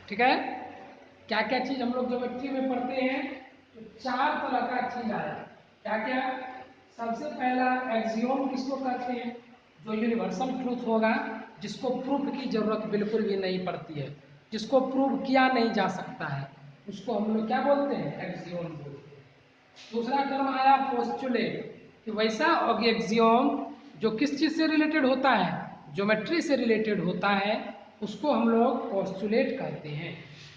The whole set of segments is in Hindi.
ठीक है। क्या क्या चीज हम लोग ज्योमेट्री में पढ़ते हैं, तो 4 तरह का चीज आया। क्या क्या? सबसे पहला एक्सियोम किसको कहते हैं, जो यूनिवर्सल ट्रूथ होगा, जिसको प्रूफ की जरूरत बिल्कुल भी नहीं पड़ती है, जिसको प्रूव किया नहीं जा सकता है, उसको हम लोग क्या बोलते हैं, एक्सियोम बोलते हैं। दूसरा टर्म आया पोस्टुलेट, कि वैसा एक्सियोम जो किस चीज से रिलेटेड होता है, ज्योमेट्री से रिलेटेड होता है, उसको हम लोग पोस्टुलेट कहते हैं।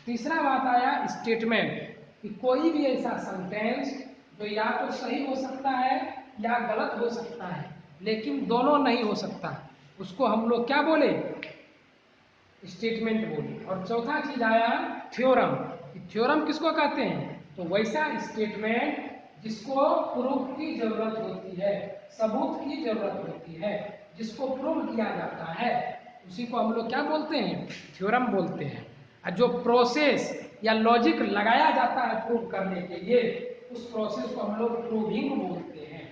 तीसरा बात आया स्टेटमेंट, कि कोई भी ऐसा सेंटेंस जो या तो सही हो सकता है या गलत हो सकता है, लेकिन दोनों नहीं हो सकता, उसको हम लोग क्या बोले, स्टेटमेंट बोले। और चौथा चीज आया थ्योरम, थ्योरम किसको कहते हैं, तो वैसा स्टेटमेंट जिसको प्रूफ की जरूरत होती है, सबूत की जरूरत होती है, जिसको प्रूव किया जाता है, उसी को हम लोग क्या बोलते हैं, थ्योरम बोलते हैं। और जो प्रोसेस या लॉजिक लगाया जाता है प्रूव करने के लिए, उस प्रोसेस को हम लोग प्रूविंग बोलते हैं।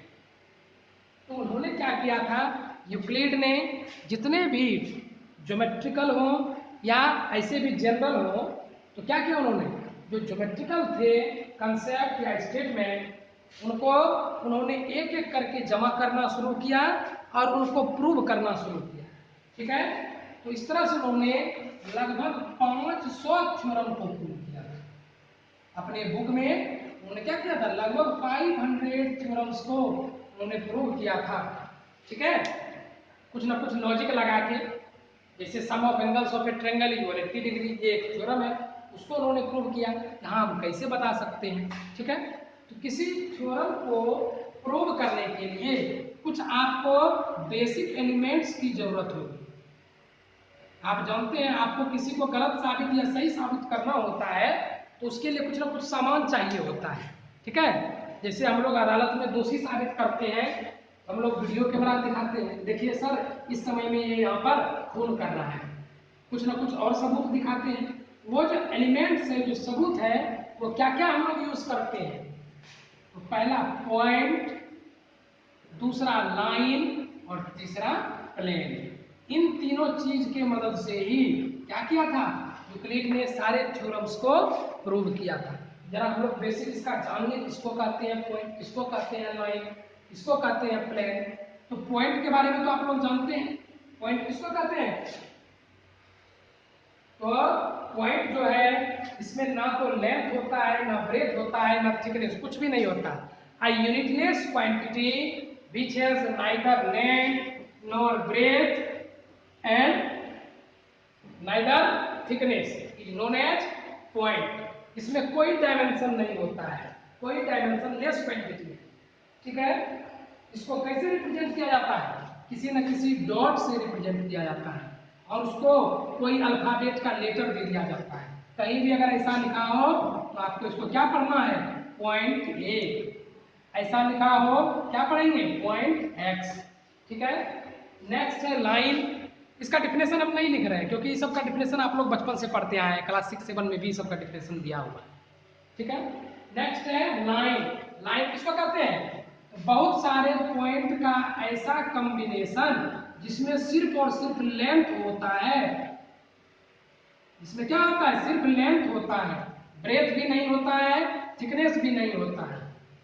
तो उन्होंने क्या किया था, यूक्लिड ने जितने भी ज्योमेट्रिकल हो या ऐसे भी जनरल हो, तो क्या किया उन्होंने, जो ज्योमेट्रिकल थे कंसेप्ट या स्टेटमेंट, उनको उन्होंने एक एक करके जमा करना शुरू किया और उनको प्रूव करना शुरू किया। ठीक है। तो इस तरह से उन्होंने लगभग 500 थ्योरम को प्रूव किया था अपने बुक में। उन्होंने क्या किया था, लगभग 500 थ्योरम्स को उन्होंने प्रूव किया था। ठीक है। कुछ ना कुछ लॉजिक लगा के, जैसे sum of angles of a triangle is 180 degree, ये एक थ्योरम है, उसको उन्होंने प्रूव किया। हाँ, हम कैसे बता सकते हैं। ठीक है। तो किसी थ्योरम को प्रूव करने के लिए कुछ आपको बेसिक एलिमेंट्स की जरूरत होगी। आप जानते हैं, आपको किसी को गलत साबित या सही साबित करना होता है, तो उसके लिए कुछ ना कुछ सामान चाहिए होता है। ठीक है। जैसे हम लोग अदालत में दोषी साबित करते हैं, हम लोग वीडियो कैमरा दिखाते हैं, देखिए सर इस समय में ये यहाँ पर खून कर रहा है, कुछ ना कुछ और सबूत दिखाते हैं। वो जो एलिमेंट्स है, जो सबूत है, वो क्या क्या हम लोग यूज करते हैं, तो पहला पॉइंट, दूसरा लाइन और तीसरा प्लेन। इन तीनों चीज के मदद से ही क्या किया था, यूक्लिड ने सारे थ्योरम्स को प्रूव किया था। जरा हम लोग बेसिक इसका जानिए, किसको कहते हैं पॉइंट, किसको कहते हैं लाइन, किसको कहते हैं प्लेन। तो पॉइंट के बारे में तो आप लोग जानते हैं, पॉइंट किसको कहते हैं, तो पॉइंट जो है, इसमें ना तो लेंथ होता है, ना ब्रेथ होता है, ना थिकनेस, कुछ भी नहीं होता। A unitless quantity which has neither length nor breadth and neither thickness is known as point। इसमें कोई डायमेंशन नहीं होता है, कोई डायमेंशन लेस क्वांटिटी है। ठीक है। इसको कैसे रिप्रेजेंट किया जाता है, किसी न किसी डॉट से रिप्रेजेंट किया जाता है, और उसको कोई अल्फाबेट का लेटर दे दिया जाता है। कहीं भी अगर ऐसा लिखा हो, तो आपको इसको क्या पढ़ना है, पॉइंट ए। ऐसा लिखा हो, क्या पढ़ेंगे, पॉइंट एक्स। ठीक है। नेक्स्ट है लाइन। इसका डिफिनेशन हम नहीं लिख रहे हैं, क्योंकि इस सब का डिफिनेशन आप लोग बचपन से पढ़ते आए हैं, क्लास 6-7 में भी सबका डिफिनेशन दिया हुआ है। ठीक है। नेक्स्ट है लाइन। लाइन किसको कहते हैं, बहुत सारे पॉइंट का ऐसा कॉम्बिनेशन जिसमें सिर्फ और सिर्फ लेंथ होता है। इसमें क्या होता है, सिर्फ लेंथ होता है, ब्रेथ भी नहीं होता है, थिकनेस भी नहीं होता है,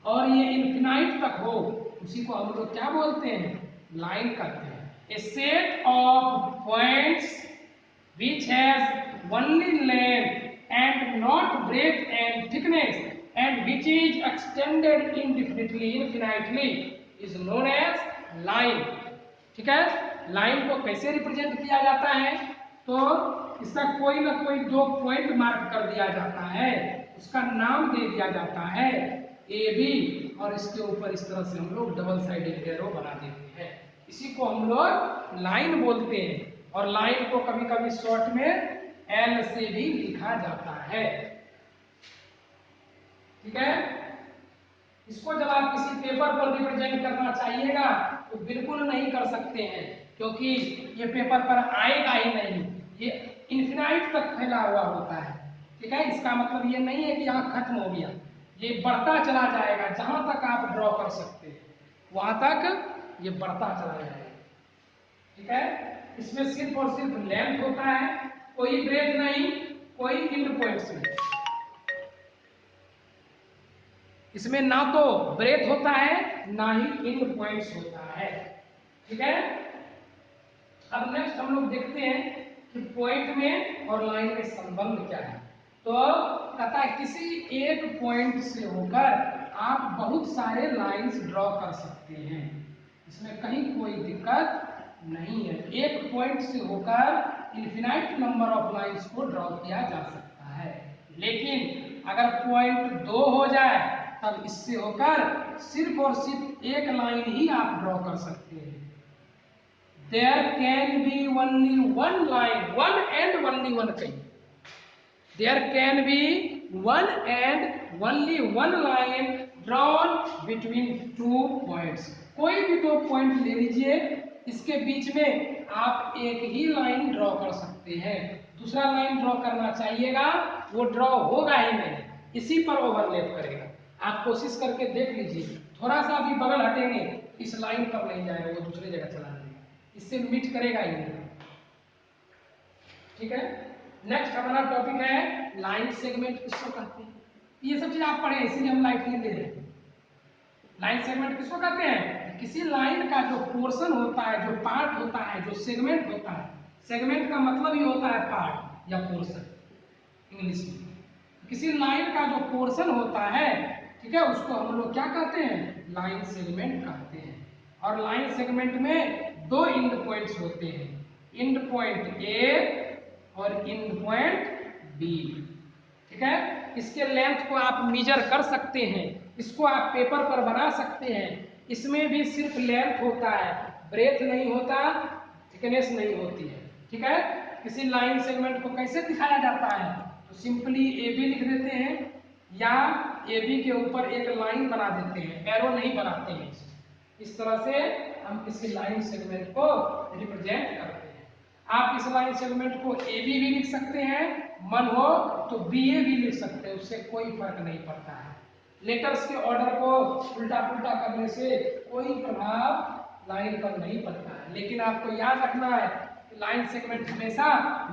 और ये इन्फिनाइट तक हो, उसी को हम लोग क्या बोलते हैं, लाइन कहते हैं। A set of points which has only length and not breadth and thickness and which is extended infinitely is known as line। ठीक है। लाइन को कैसे रिप्रेजेंट किया जाता है, तो इसका कोई ना कोई 2 पॉइंट मार्क कर दिया जाता है, उसका नाम दे दिया जाता है ए बी, और इसके ऊपर इस तरह से हम लोग डबल साइडेड एरो बना देते हैं, इसी को हम लोग लाइन बोलते हैं। और लाइन को कभी कभी शॉर्ट में एल से भी लिखा जाता है। ठीक है। इसको जब आप किसी पेपर पर रिप्रेजेंट करना चाहिएगा, तो बिल्कुल नहीं कर सकते हैं, क्योंकि ये पेपर पर आएगा ही नहीं, ये इन्फिनाइट तक फैला हुआ होता है। ठीक है। इसका मतलब ये नहीं है कि यहाँ खत्म हो गया, ये बढ़ता चला जाएगा, जहां तक आप ड्रॉ कर सकते हैं वहां तक ये बढ़ता चला जाएगा। ठीक है। इसमें सिर्फ और सिर्फ लेंथ होता है, कोई ब्रेथ नहीं, कोई इंड पॉइंट्स में। इसमें ना तो ब्रेथ होता है ना ही इंड पॉइंट्स होता है। ठीक है, अब नेक्स्ट हम लोग देखते हैं कि पॉइंट में और लाइन में संबंध क्या है। तो कहता है किसी एक पॉइंट से होकर आप बहुत सारे लाइंस ड्रॉ कर सकते हैं, इसमें कहीं कोई दिक्कत नहीं है। एक पॉइंट से होकर इन्फिनाइट नंबर ऑफ लाइंस को ड्रॉ किया जा सकता है, लेकिन अगर पॉइंट 2 हो जाए तब इससे होकर सिर्फ और सिर्फ एक लाइन ही आप ड्रॉ कर सकते हैं। There can be only one line, one and only one कहीं। There can be one and only one line drawn between two points। कोई भी दो पॉइंट ले लीजिए, इसके बीच में आप एक ही लाइन ड्रॉ कर सकते हैं। दूसरा लाइन ड्रॉ करना चाहिएगा, वो ड्रॉ होगा ही नहीं, इसी पर ओवरलैप करेगा। आप कोशिश करके देख लीजिए, थोड़ा सा भी बगल हटेंगे इस लाइन पर नहीं जाएगा, वो दूसरी जगह चला जाएगा, इससे मीट करेगा ही नहीं। ठीक है, नेक्स्ट हमारा टॉपिक है लाइन सेगमेंट किसको कहते हैं। ये सब चीज आप पढ़े, इसीलिए हम लाइटली ले रहे हैं। लाइन सेगमेंट किसको कहते हैं? किसी लाइन का जो पोर्शन होता है, जो पार्ट होता है, जो सेगमेंट होता है। सेगमेंट का मतलब ही होता है पार्ट या पोर्शन इंग्लिश में। किसी लाइन का जो पोर्शन होता है, ठीक है, उसको हम लोग क्या कहते हैं? लाइन सेगमेंट कहते हैं। और लाइन सेगमेंट में दो इंड पॉइंट्स होते हैं, इंड पॉइंट ए और इंड पॉइंट बी। ठीक है, इसके लेंथ को आप मेजर कर सकते हैं, इसको आप पेपर पर बना सकते हैं। इसमें भी सिर्फ लेंथ होता है, ब्रेथ नहीं होता, थिकनेस नहीं होती है। ठीक है, किसी लाइन सेगमेंट को कैसे दिखाया जाता है? तो सिंपली ए बी लिख देते हैं, या ए बी के ऊपर एक लाइन बना देते हैं, एरो नहीं बनाते हैं। इस तरह से हम किसी लाइन सेगमेंट को रिप्रेजेंट करते हैं। आप इस लाइन सेगमेंट को ए बी भी लिख सकते हैं, मन हो तो बी ए भी लिख सकते हैं, उससे कोई फर्क नहीं पड़ता है। लेटर्स के ऑर्डर को उल्टा पुल्टा करने से कोई प्रभाव लाइन पर नहीं पड़ता है। लेकिन आपको याद रखना है, लाइन सेगमेंट हमेशा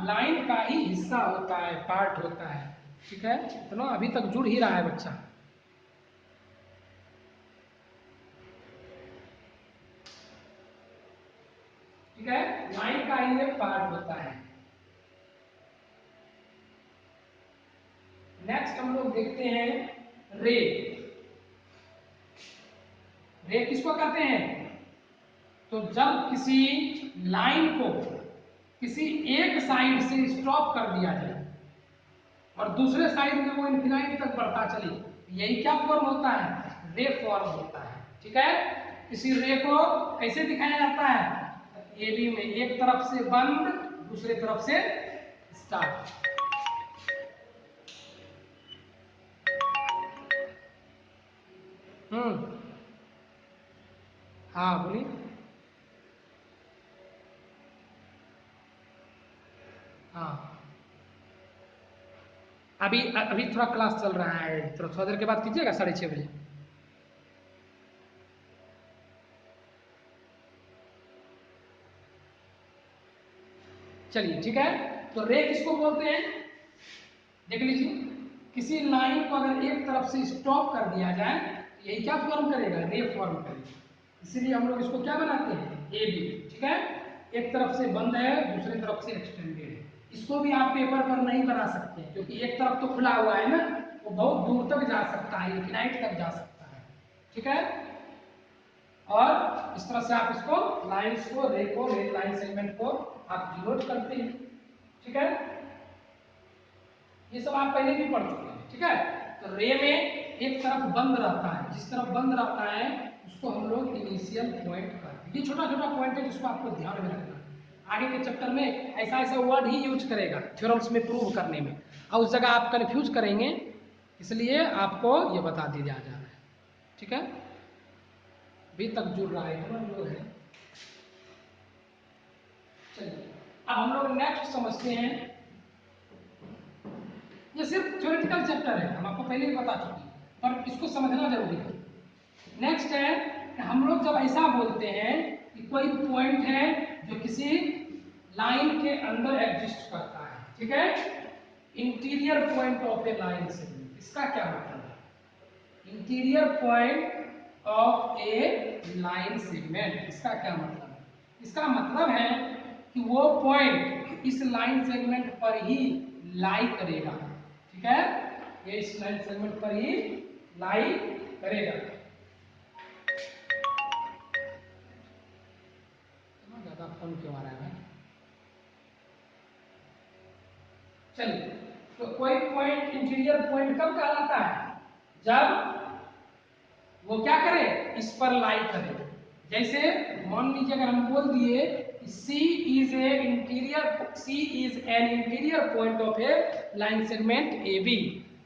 लाइन का ही हिस्सा होता है, पार्ट होता है। ठीक है, इतना अभी तक जुड़ ही रहा है बच्चा। ठीक है, लाइन का ही एक पार्ट होता है। नेक्स्ट हम लोग देखते हैं रे। रे किसको कहते हैं? तो जब किसी लाइन को किसी एक साइड से स्टॉप कर दिया जाए और दूसरे साइड में वो इनफिनाइट तक बढ़ता चले, यही क्या फॉर्म होता है? रे फॉर्म होता है। ठीक है, किसी रे को कैसे दिखाया जाता है? ए बी में एक तरफ से बंद, दूसरे तरफ से स्टार्ट। हाँ बोलिए। हाँ, अभी अभी थोड़ा क्लास चल रहा है, थोड़ा देर के बाद कीजिएगा, 6:30 बजे। चलिए ठीक है, तो रे किसको बोलते हैं? देख लीजिए, किसी लाइन को अगर एक तरफ से स्टॉप कर दिया जाए, यही क्या फॉर्म करेगा? रे फॉर्म करेगा। इसीलिए हम लोग इसको क्या बनाते हैं? A B. ठीक है, एक तरफ से बंद है, दूसरी तरफ से एक्सटेंडेड है। इसको भी आप पेपर पर नहीं बना सकते, क्योंकि एक तरफ तो खुला हुआ है ना, वो बहुत दूर तक जा सकता है, इनफिनाइट तक जा सकता है। ठीक है, और इस तरह से आप इसको लाइंस को, रे को, रे लाइन सेगमेंट को आप डिनोट करते हैं। ठीक है, ये सब आप पहले भी पढ़ चुके हैं। ठीक है, तो रे में एक तरफ बंद रहता है, जिस तरफ बंद रहता है उसको हम लोग इनिशियल पॉइंट कहते हैं। ये छोटा छोटा पॉइंट है जिसको आपको ध्यान में रखना है। आगे के चैप्टर में ऐसा ऐसा वर्ड ही यूज करेगा थ्योरम्स में प्रूव करने में, और उस जगह आप कंफ्यूज करेंगे, इसलिए आपको ये बता दिया जा रहा है। ठीक है, अभी तक जुड़ रहा है हम लोग है। चलिए अब हम लोग नेक्स्ट समझते हैं। ये सिर्फ थ्योरेटिकल चैप्टर है, हम आपको पहले ही बता चुके हैं, पर इसको समझना जरूरी है। नेक्स्ट है कि हम लोग जब ऐसा बोलते हैं कि कोई पॉइंट है जो किसी लाइन के अंदर एग्जिस्ट करता है, ठीक है, interior point of A line segment, इसका क्या मतलब है? Interior point of A line segment, इसका क्या मतलब है? इसका मतलब है कि वो पॉइंट इस लाइन सेगमेंट पर ही लाई करेगा, ठीक है, ये इस लाइन सेगमेंट पर ही लाई करेगा। ज्यादा फोन क्यों आ रहा है भाई? चलिए, तो कोई पॉइंट इंटीरियर पॉइंट कब कहलाता है? जब वो क्या करे, इस पर लाई करे। जैसे मान लीजिए अगर हम बोल दिए C is an interior point of a line segment AB,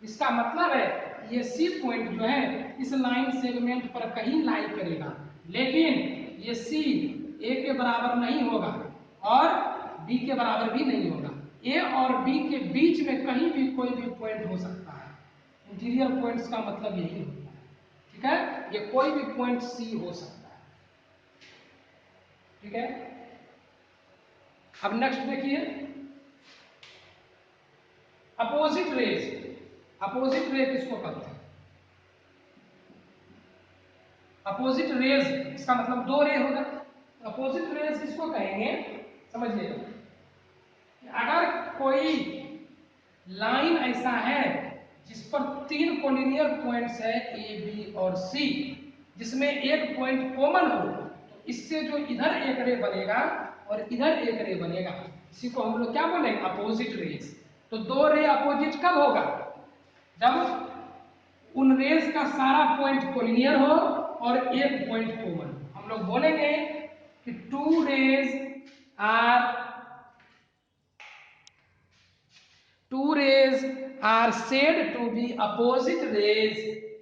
इसका मतलब है ये C पॉइंट जो है इस लाइन सेगमेंट पर कहीं लाई करेगा, लेकिन ये C A के बराबर नहीं होगा और B के बराबर भी नहीं होगा। A और B के बीच में कहीं भी कोई भी पॉइंट हो सकता है। इंटीरियर पॉइंट्स का मतलब यही होता है, ठीक है, ये कोई भी पॉइंट C हो सकता है, ठीक है। अब नेक्स्ट देखिए, अपोजिट रेज। अपोजिट रे किसको कहते हैं? अपोजिट रेज, इसका मतलब दो रे होगा। अपोजिट रेज किसको कहेंगे, समझिएगा। अगर कोई लाइन ऐसा है जिस पर तीन कोलिनियर पॉइंट्स है ए बी और सी, जिसमें एक पॉइंट कॉमन हो, तो इससे जो इधर एक रे बनेगा और इधर एक रे बनेगा, इसी को हम लोग क्या बोलेंगे, अपोजिट रेज। तो दो रे अपोजिट कब होगा? जब उन रेज का सारा पॉइंट कोलिनियर हो और एक पॉइंट कॉमन। हम लोग बोलेंगे कि two rays are said to be opposite rays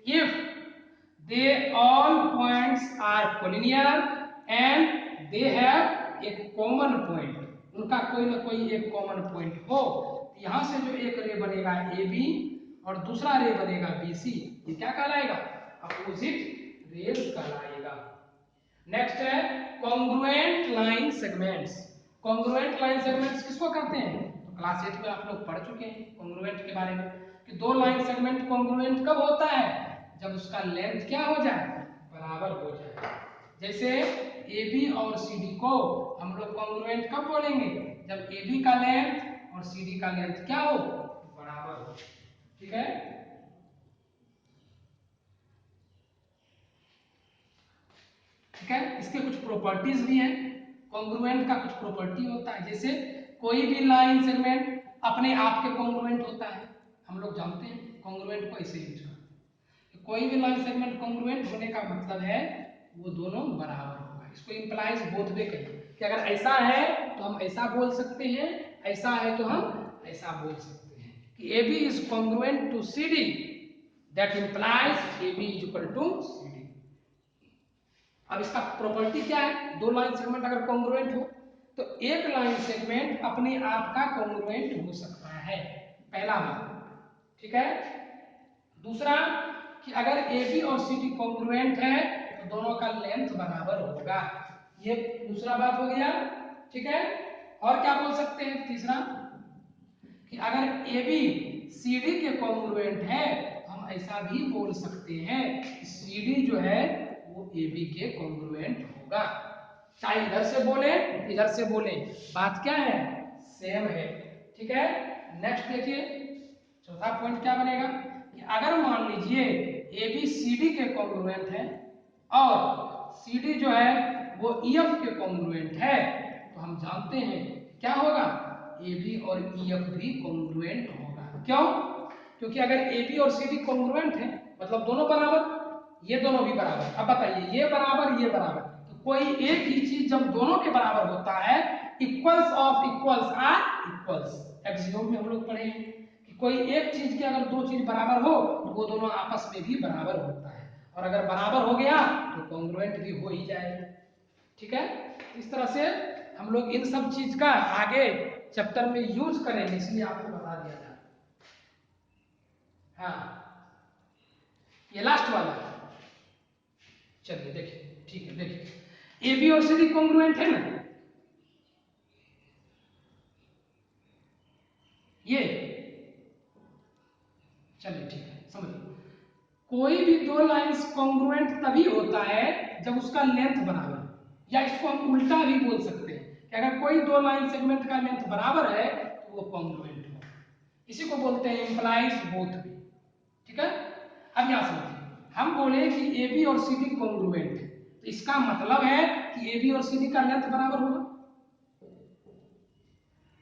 if they all points are collinear and they have a common point, उनका कोई ना कोई एक कॉमन पॉइंट हो। तो यहां से जो एक रे बनेगा ए बी और दूसरा रे बनेगा बी सी, ये क्या कहलाएगा, अपोजिट रेज कहलाएगा। नेक्स्ट है congruent line segments. Congruent line segments किसको कहते हैं? तो क्लास 8 में आप लोग पढ़ चुके हैं कॉन्ग्रुएंट के बारे में, कि दो लाइन सेगमेंट कॉन्ग्रुएंट कब होता है? जब उसका लेंथ क्या हो जाए, बराबर हो जाए। जैसे ए बी और सी डी को हम लोग कॉन्ग्रुएंट कब बोलेंगे? जब ए बी का लेंथ और सी डी का लेंथ क्या हो, बराबर हो, ठीक है। ठीक है, इसके कुछ प्रॉपर्टीज भी हैं। कॉन्ग्रुएंट का कुछ प्रॉपर्टी होता है, जैसे कोई भी लाइन सेगमेंट अपने आप के कॉन्ग्रुएंट होता है, हम लोग जानते हैं कॉन्ग्रुएंट को ऐसे यूज करते हैं। कोई भी लाइन सेगमेंट कॉन्ग्रुएंट होने का मतलब है वो दोनों बराबर होगा। इसको इंप्लाइज बोथ वे कहेंगे कि अगर ऐसा है तो हम ऐसा बोल सकते हैं, ऐसा है तो हम ऐसा बोल सकते हैं कि A B is congruent to C D, that implies A B is equal to C D. अब इसका प्रॉपर्टी क्या है? दो लाइन सेगमेंट अगर कॉन्ग्रुएंट हो तो एक लाइन सेगमेंट अपने आप का कॉन्ग्रुएंट हो सकता है, पहला बात, ठीक है। दूसरा कि अगर ए बी और सी डी कॉन्ग्रुएंट है तो दोनों का लेंथ बराबर होगा, ये दूसरा बात हो गया, ठीक है। और क्या बोल सकते हैं? तीसरा कि अगर ए बी सी डी के कॉन्ग्रुएंट है, हम ऐसा भी बोल सकते हैं कि सी डी जो है वो ए बी के कॉन्ग्रुएंट होगा। चाहे इधर से बोले इधर से बोले, बात क्या है, सेम है, ठीक है। नेक्स्ट देखिए, चौथा पॉइंट क्या बनेगा कि अगर मान लीजिए ए बी सी डी के कॉन्ग्रुएंट है और सी डी जो है वो ई एफ के कॉन्ग्रुएंट है, तो हम जानते हैं क्या होगा, ए बी और ई एफ भी कॉन्ग्रुएंट होगा। क्यों? क्योंकि अगर ए बी और सी डी कॉन्ग्रुएंट है मतलब दोनों बराबर, ये दोनों भी बराबर। अब बताइए, ये बराबर ये बराबर, तो कोई एक ही चीज जब दोनों के बराबर होता है, equals of equals are equals. Axiom में हम लोग पढ़े हैं कि कोई एक चीज के अगर दो चीज बराबर हो तो वो दोनों आपस में भी बराबर होता है, और अगर बराबर हो गया तो कॉन्ग्रुएंट भी हो ही जाएगा, ठीक है। इस तरह से हम लोग इन सब चीज का आगे चैप्टर में यूज करेंगे, इसलिए आपको बता दिया जाए। हाँ, ये लास्ट वाला, चलिए देखिए, ठीक है, देखिए ए बी और सी डी कॉन्ग्रुएंट है ना, ये चलिए ठीक है, समझिए। कोई भी दो लाइंस कॉन्ग्रुएंट तभी होता है जब उसका लेंथ बराबर हो, या इसको हम उल्टा भी बोल सकते हैं कि अगर कोई दो लाइन सेगमेंट का लेंथ बराबर है तो वो कॉन्ग्रुएंट हो। इसी को बोलते हैं इंप्लाइज बोथ भी। ठीक है, अब यहां समझिए, हम बोले कि ए बी और सी डी कॉन्ग्रुएंट है, तो इसका मतलब है कि ए बी और सी डी का लेंथ बराबर होगा।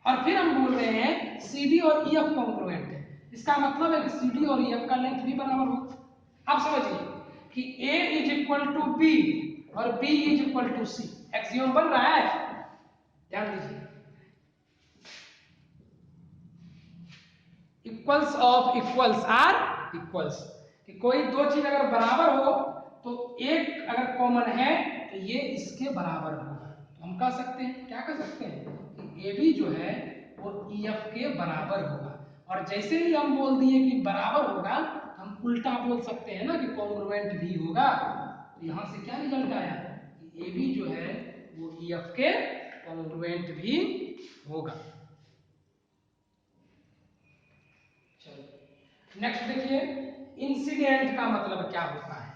और फिर हम बोल रहे हैं सी डी और ई एफ कॉन्ग्रुएंट है, इसका मतलब है कि सी डी और ई एफ का लेंथ भी बराबर होगा। आप समझिए कि A is equal to B और B is equal to C, axiom बन रहा है। ध्यान दीजिए, equals of equals are equals, कि कोई दो चीज अगर बराबर हो तो एक अगर कॉमन है तो ये इसके बराबर होगा। तो हम कह सकते हैं, क्या कह सकते हैं कि ए बी जो है वो ई एफ के बराबर होगा। और जैसे ही हम बोल दिए कि बराबर होगा, हम उल्टा बोल सकते हैं ना कि कॉन्ग्रुएंट भी होगा। तो यहां से क्या रिजल्ट आया कि ए बी जो है वो ई एफ के कॉन्ग्रुएंट भी होगा। नेक्स्ट देखिए, इंसिडेंट का मतलब क्या होता है।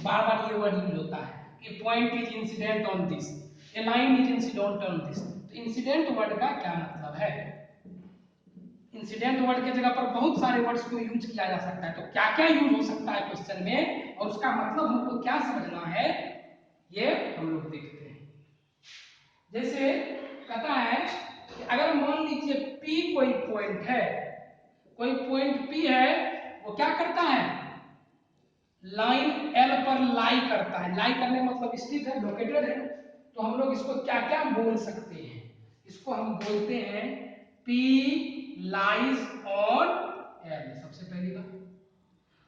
बार बार ये वर्ड यूज होता है कि point is incident on this, A line is incident on this. तो इंसिडेंट वर्ड का क्या मतलब है। इंसिडेंट वर्ड के जगह पर बहुत सारे वर्ड्स को यूज किया जा सकता है, तो क्या क्या यूज हो सकता है क्वेश्चन में और उसका मतलब हमको क्या समझना है, ये हम लोग देखते हैं। जैसे कहता है कि अगर मान लीजिए P कोई पॉइंट है, कोई पॉइंट P है, वो क्या करता है, लाइन L पर लाई करता है। लाई करने का मतलब स्थित है, लोकेटेड है। तो हम लोग इसको क्या क्या बोल सकते हैं, इसको हम बोलते हैं P लाइज ऑन L, सबसे पहली बात।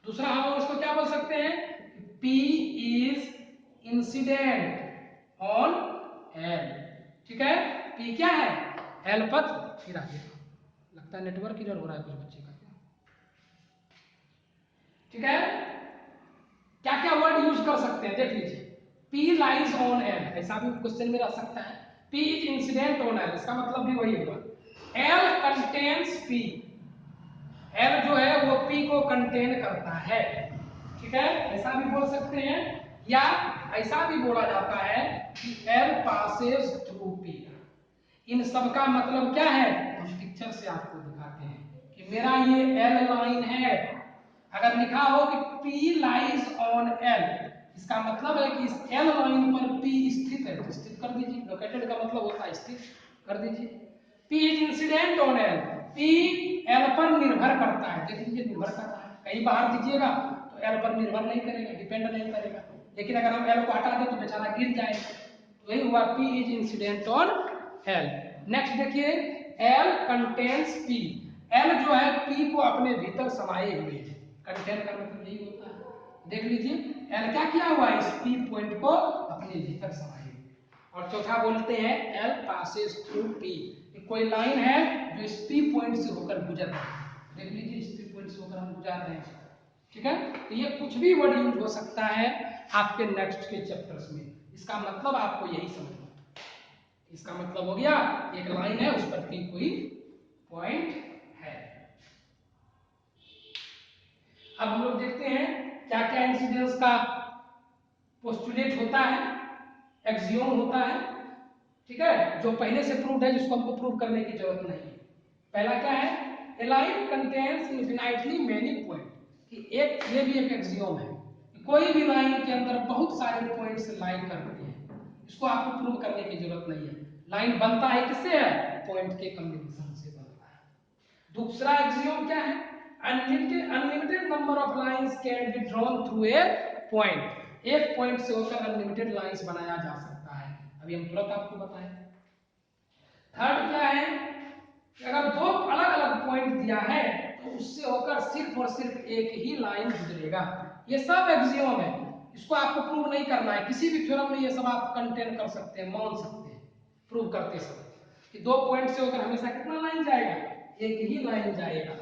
दूसरा हम इसको क्या बोल सकते हैं, P is incident on L। ठीक है, P क्या है, L पर। फिर आगे लगता है नेटवर्क इधर हो रहा है कुछ बच्चे का। ठीक है, क्या क्या वर्ड यूज कर सकते हैं देख लीजिए। P लाइज ऑन L, ऐसा भी क्वेश्चन में रह सकता है। P is incident on L, इसका मतलब भी वही हुआ। L कंटेन्स P, L जो है वो P को कंटेन करता है। ठीक है, ऐसा भी बोल सकते हैं, या ऐसा भी बोला जाता है कि L पासेस थ्रू P। इन सब का मतलब क्या है, हम पिक्चर से आपको दिखाते हैं कि मेरा ये L लाइन है। अगर लिखा हो कि P लाइज ऑन L, इसका मतलब है कि इस L लाइन पर P स्थित है, तो स्थित कर दीजिए। लोकेटेड का मतलब होता है स्थित, कर दीजिए। P is incident on L, P L पर निर्भर करता है। देख लीजिए, निर्भर कर रहा है। कहीं बाहर दीजिएगा तो L पर निर्भर नहीं करेगा, डिपेंड नहीं करेगा। लेकिन अगर हम L को हटा दें तो बेचारा गिर जाएगा। तो वही हुआ, P is incident on L। Next देखिए, L कंटेन्स P, L जो है P को अपने भीतर समाये हुए है। कंटेन का मतलब यही होता है। देख लीजिए, L क्या किया हुआ है, इस P पॉइंट को अपने भीतर समाये हुए। और चौथा बोलते हैं L पासेस थ्रू P, कोई लाइन है जो इस P पॉइंट से होकर गुजर रहा है। देख लीजिए, इस P पॉइंट से होकर हम गुजर रहे हैं। ठीक है, तो ये कुछ भी वर्ड यूज हो सकता है आपके नेक्स्ट के चैप्टर्स में। इसका मतलब आपको यही समझना, इसका मतलब हो गया एक लाइन है, उस पर P कोई पॉइंट है। अब हम लोग देखते हैं क्या क्या इंसिडेंस का पोस्टुलेट होता है, एक्सियोम होता है। ठीक है, जो पहले से प्रूव्ड है, जिसको हमको प्रूव करने की जरूरत नहीं है। पहला क्या है, ए line contains infinitely many point, कि एक, ये भी एक एक्सियोम है, कोई भी लाइन के अंदर बहुत सारे पॉइंट्स लाई करते हैं। इसको आपको प्रूव करने की जरूरत नहीं है। लाइन बनता है किससे, है पॉइंट के कॉम्बिनेशन से बनता है। दूसरा एक्सियोम क्या है, unlimited number of lines can be drawn through a point. एक पॉइंट से होकर अनलिमिटेड लाइंस बनाया जा सकता है। अभी हम तुरंत आपको बताएं। थर्ड क्या है, अगर दो अलग अलग पॉइंट दिया है तो उससे होकर सिर्फ और सिर्फ एक ही लाइन गुजरेगा। ये सब एक्सियोम है, इसको आपको प्रूव नहीं करना है। किसी भी थ्योरम में ये सब आप कंटेन कर सकते हैं, मान सकते हैं प्रूव करते समय कि दो पॉइंट से होकर हमेशा कितना लाइन जाएगा, एक ही लाइन जाएगा।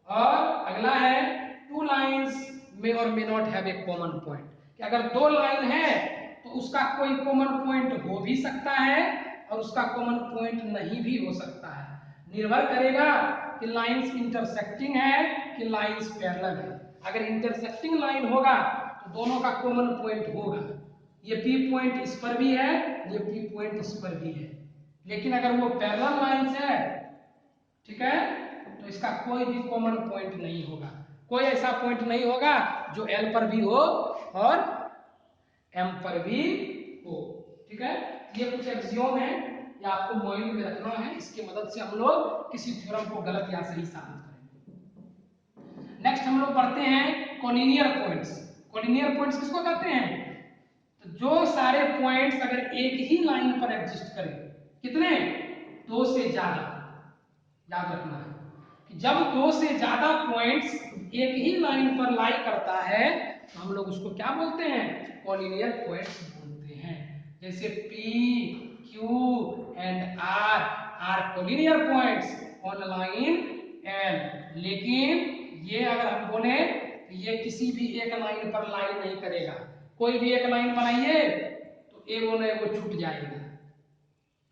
और अगला है, टू लाइंस मे और may not have a common point, कि अगर दो लाइन है तो उसका कोई कॉमन पॉइंट हो भी सकता है और उसका कॉमन पॉइंट नहीं भी हो सकता है। निर्भर करेगा कि लाइंस इंटरसेक्टिंग है कि लाइंस पैरेलल है। अगर इंटरसेक्टिंग लाइन होगा तो दोनों का कॉमन पॉइंट होगा, ये P पॉइंट इस पर भी है, ये P पॉइंट इस पर भी है। लेकिन अगर वो पैरेलल लाइंस है, ठीक है, तो इसका कोई भी कॉमन पॉइंट नहीं होगा, कोई ऐसा पॉइंट नहीं होगा जो L पर भी हो और M पर भी हो। ठीक है, ये कुछ एक्सियोम है, ये आपको माइंड में रखना है, इसकी मदद से हम लोग किसी थ्योरम को गलत या सही साबित करेंगे। नेक्स्ट हम लोग पढ़ते हैं कोलिनियर पॉइंट्स। कोलिनियर पॉइंट्स किसको कहते हैं? तो जो सारे पॉइंट्स अगर एक ही लाइन पर एग्जिस्ट करें, कितने? दो से ज्यादा। याद रखना है कि जब दो से ज्यादा पॉइंट्स एक ही लाइन पर लाई करता है तो हम लोग उसको क्या बोलते हैं? कोलिनियर पॉइंट्स बोलते हैं। जैसे P, Q and R are collinear points on line L। लेकिन ये अगर हम बोले तो ये किसी भी एक लाइन पर लाइन नहीं करेगा। कोई भी एक लाइन बनाइए तो एगो न एगो छूट जाएगा।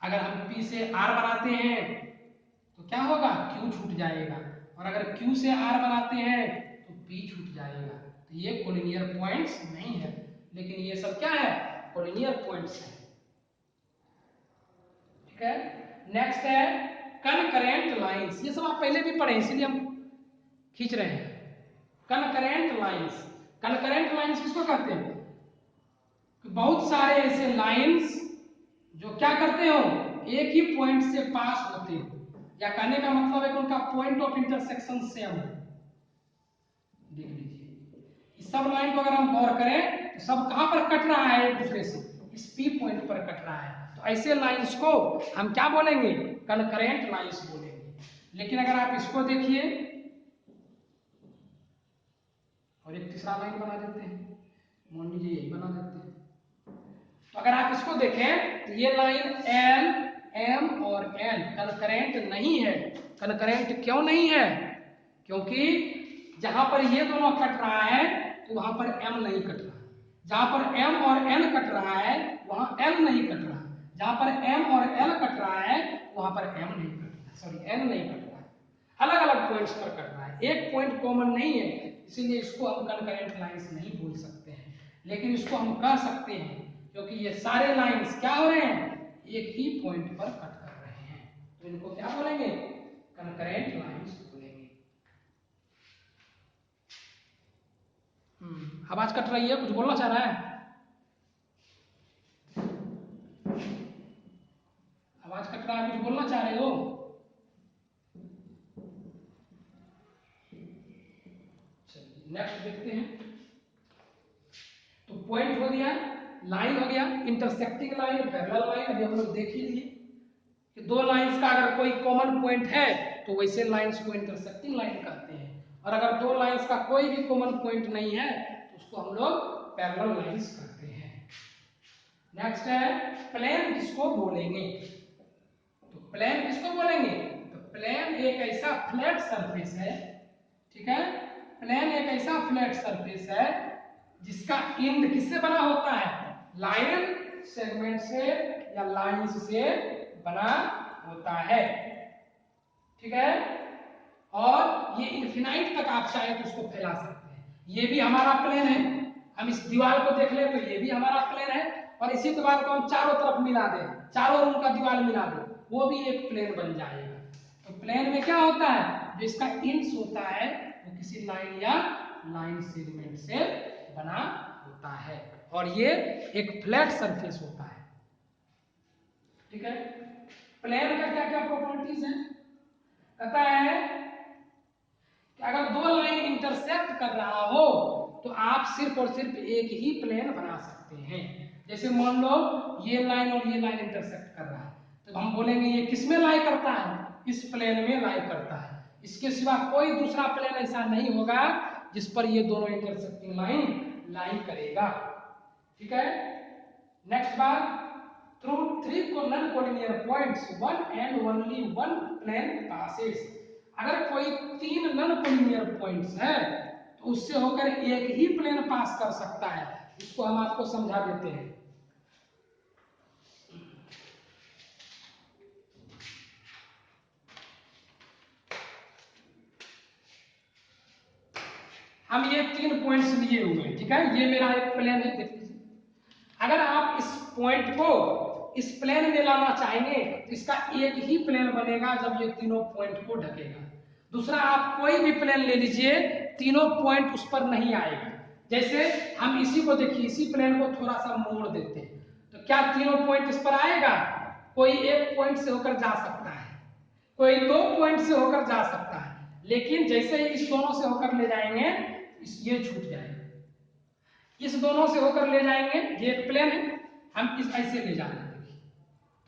अगर हम P से R बनाते हैं तो क्या होगा? Q छूट जाएगा, और अगर Q से R बनाते हैं तो P छूट जाएगा। तो ये कोलिनियर पॉइंट्स नहीं है, लेकिन ये सब क्या है? कोलिनियर पॉइंट्स है। ठीक है, नेक्स्ट है कनकरेंट लाइंस। ये सब आप पहले भी पढ़े, इसलिए हम खींच रहे हैं। कनकरेंट लाइंस, कनकरेंट लाइंस किसको कहते हैं? बहुत सारे ऐसे लाइंस जो क्या करते हो? एक ही पॉइंट से पास होते हो, या कहने का मतलब है कि उनका पॉइंट ऑफ इंटरसेक्शन सेम है। देख लीजिए, सब लाइन को अगर हम गौर करें तो सब कहां पर कट रहा है? एक दूसरे से इस P पॉइंट पर कट रहा है। तो ऐसे लाइंस को हम क्या बोलेंगे? कनकरेंट लाइंस बोलेंगे। लेकिन अगर आप इसको देखिए, और एक तीसरा लाइन बना देते हैं, मान लीजिए यही बना देते हैं, तो अगर आप इसको देखें तो ये लाइन L, M और N कनकरेंट नहीं है। कनकरेंट क्यों नहीं है? क्योंकि जहां पर ये दोनों कट रहा है तो वहां पर M नहीं कट रहा। जहां पर M और N कट रहा है वहां L नहीं कट रहा। जहां पर M और L कट रहा है वहां पर M नहीं कट रहा, सॉरी N नहीं कट रहा है। अलग अलग पॉइंट्स पर कट रहा है, एक पॉइंट कॉमन नहीं है, इसीलिए इसको हम कनकरेंट लाइंस नहीं बोल सकते हैं। लेकिन इसको हम कह सकते हैं क्योंकि ये सारे लाइंस क्या हो रहे हैं? एक ही पॉइंट पर कट कर रहे हैं, तो इनको क्या बोलेंगे? कनकरेंट लाइंस बोलेंगे। आवाज कट रही है, कुछ बोलना चाह रहा है? आवाज कट रहा है, कुछ बोलना चाह रहे हो? चलिए नेक्स्ट देखते हैं। तो पॉइंट हो गया, लाइन हो गया, इंटरसेक्टिंग लाइन, पैरेलल लाइन अभी हम लोग देख ही लिए कि दो लाइंस का अगर कोई कॉमन पॉइंट है तो वैसे लाइंस को इंटरसेक्टिंग लाइन कहते हैं, और अगर दो लाइंस का कोई भी कॉमन पॉइंट नहीं है तो उसको हम लोग पैरेलल लाइंस कहते हैं। नेक्स्ट है प्लेन किसको बोलेंगे? तो प्लेन किसको बोलेंगे? तो प्लेन एक ऐसा फ्लैट सरफेस है, ठीक है, प्लेन एक ऐसा फ्लैट सरफेस है जिसका एंड किससे बना होता है? लाइन सेगमेंट से या लाइंस से बना होता है। ठीक है, और ये इनफिनाइट तक आप चाहे तो उसको फैला सकते हैं। ये भी हमारा प्लेन है, हम इस दीवार को देख ले तो ये भी हमारा प्लेन है, और इसी दीवार को हम चारों तरफ मिला दें, चारों ओर उनका दीवार मिला दें, वो भी एक प्लेन बन जाएगा। तो प्लेन में क्या होता है? जो इसका इंच होता है वो किसी लाइन या लाइन सेगमेंट से बना होता है, और ये एक फ्लैट सरफेस होता है। ठीक है, प्लेन का क्या क्या प्रॉपर्टीज है? कहता है कि अगर दो लाइन इंटरसेक्ट कर रहा हो तो आप सिर्फ और सिर्फ एक ही प्लेन बना सकते हैं। जैसे मान लो ये लाइन और ये लाइन इंटरसेक्ट कर रहा है, तो हम बोलेंगे ये किस में लाई करता है? इस प्लेन में लाई करता है। इसके सिवा कोई दूसरा प्लेन ऐसा नहीं होगा जिस पर ये दोनों इंटरसेक्टिंग लाइन लाई करेगा। ठीक है, नेक्स्ट बात, through three non collinear points one and only one plane passes. अगर कोई तीन नॉन कोलिनियर पॉइंट्स है तो उससे होकर एक ही प्लेन पास कर सकता है। इसको हम आपको समझा देते हैं। हम ये 3 पॉइंट्स लिए हुए हैं, ठीक है। ये मेरा एक प्लेन है, देख लीजिए। अगर आप इस पॉइंट को इस प्लेन में लाना चाहेंगे तो इसका एक ही प्लेन बनेगा जब ये तीनों पॉइंट को ढकेगा। दूसरा, आप कोई भी प्लेन ले लीजिए, तीनों पॉइंट उस पर नहीं आएगा। जैसे हम इसी को देखिए, इसी प्लेन को थोड़ा सा मोड़ देते हैं तो क्या तीनों पॉइंट इस पर आएगा? कोई एक पॉइंट से होकर जा सकता है, कोई 2 पॉइंट से होकर जा सकता है, लेकिन जैसे ही इस दोनों से होकर ले जाएंगे ये छूट जाएगा। इस दोनों से होकर ले जाएंगे, ये एक प्लेन है, हम इस ऐसे ले जा रहे हैं,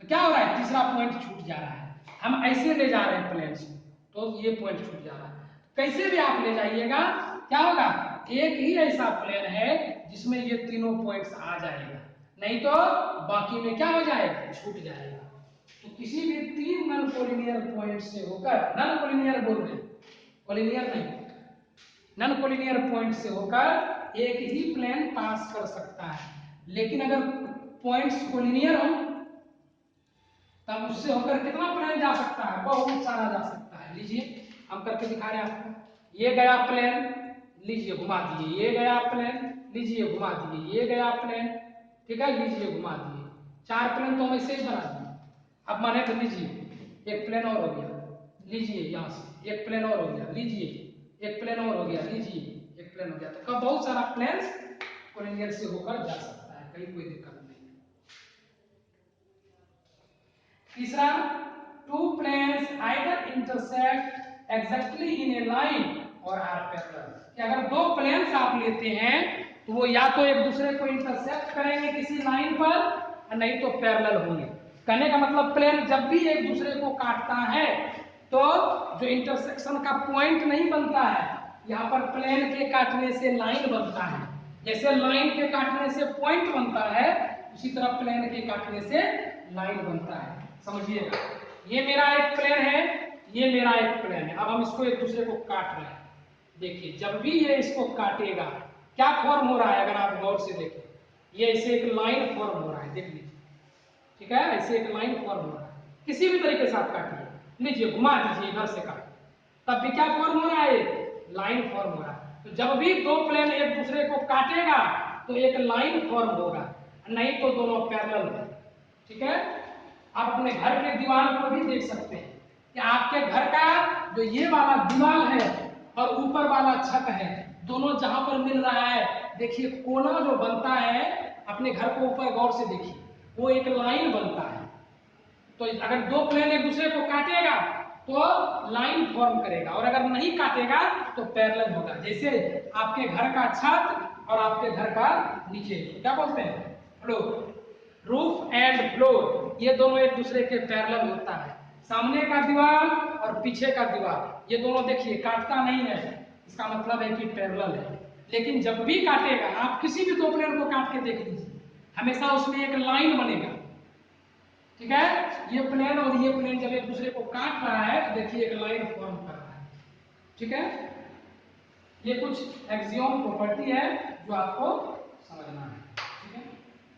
तो क्या हो रहा है? तीसरा पॉइंट छूट जा रहा है। हम ऐसे ले जा रहे हैं प्लेन से, तो ये पॉइंट छूट जा रहा है। कैसे भी आप ले जाइएगा, क्या होगा? एक ही ऐसा प्लेन है जिसमें ये तीनों पॉइंट्स आ जाएगा, नहीं तो बाकी में क्या हो जाएगा? छूट जाएगा। तो किसी भी 3 नन कोलिनियर पॉइंट से होकर, नन कोलिनियर बोल रहे हैं, कोलिनियर नहीं, नन कोलिनियर पॉइंट से होकर एक ही प्लेन पास कर सकता है। लेकिन अगर पॉइंट्स कोलिनियर हो तब उससे होकर कितना प्लेन जा सकता है? बहुत सारा जा सकता है। लीजिए, हम करके दिखा रहे हैं आपको। ये गया प्लेन, लीजिए घुमा दिए, ये गया प्लेन, लीजिए घुमा दिए, ये गया प्लेन, ठीक है, लीजिए घुमा दिए। 4 प्लेन तो हम ऐसे ही बना दिए। अब माने तो लीजिए, एक प्लेन और हो गया, लीजिए यहाँ से एक प्लेन और हो गया, लीजिए एक प्लेन और हो गया, लीजिए एक प्लेन हो गया। तो कब बहुत सारा प्लेन कोलिनियर से होकर जा सकता है, कहीं कोई दिक्कत नहीं। तीसरा, 2 planes either intersect exactly in a line or are parallel। कि अगर 2 प्लेन्स आप लेते हैं तो वो या तो एक दूसरे को इंटरसेक्ट करेंगे किसी लाइन पर, और नहीं तो पैरेलल होंगे। कहने का मतलब प्लेन जब भी एक दूसरे को काटता है तो जो इंटरसेक्शन का पॉइंट नहीं बनता है, यहाँ पर प्लेन के काटने से लाइन बनता है। जैसे लाइन के काटने से पॉइंट बनता है, उसी तरह प्लेन के काटने से लाइन बनता है। समझिएगा, ये मेरा एक प्लेन है, ये मेरा एक प्लेन है। अब हम इसको एक दूसरे को काट रहे हैं। देखिए, जब भी ये इसको काटेगा क्या फॉर्म हो रहा है? अगर आप गौर से देखें, ये ऐसे एक लाइन फॉर्म हो रहा है, देख लीजिए, ठीक है, ऐसे एक लाइन फॉर्म हो रहा है। किसी भी तरीके से आप काटिए, लीजिए घुमा दीजिए इधर से काट, तब भी क्या फॉर्म हो रहा है? लाइन फॉर्म हो रहा है। तो जब भी 2 प्लेन एक दूसरे को काटेगा तो एक लाइन फॉर्म होगा, नहीं तो दोनों पैरेलल है, ठीक है। आप अपने घर के दीवार को भी देख सकते हैं कि आपके घर का जो ये वाला दीवार है और ऊपर वाला छत है, दोनों जहां पर मिल रहा है, देखिए कोना जो बनता है, अपने घर को ऊपर गौर से देखिए, वो एक लाइन बनता है। तो अगर 2 प्लेन एक दूसरे को काटेगा तो लाइन फॉर्म करेगा, और अगर नहीं काटेगा तो पैरेलल होगा। जैसे आपके घर का छत और आपके घर का नीचे, क्या बोलते हैं, फ्लोर, रूफ एंड फ्लोर, ये दोनों एक दूसरे के पैरेलल होता है। सामने का दीवार और पीछे का दीवार, ये दोनों देखिए काटता नहीं है, इसका मतलब है कि पैरेलल है। लेकिन जब भी काटेगा, आप किसी भी 2 प्लेन को काट के देख लीजिए, हमेशा उसमें एक लाइन बनेगा, ठीक है। ये प्लेन और ये प्लेन जब एक दूसरे को काट रहा है तो देखिए एक लाइन फॉर्म कर रहा है, ठीक है। ये कुछ एक्सियोम प्रॉपर्टी है जो आपको समझना है, ठीक है।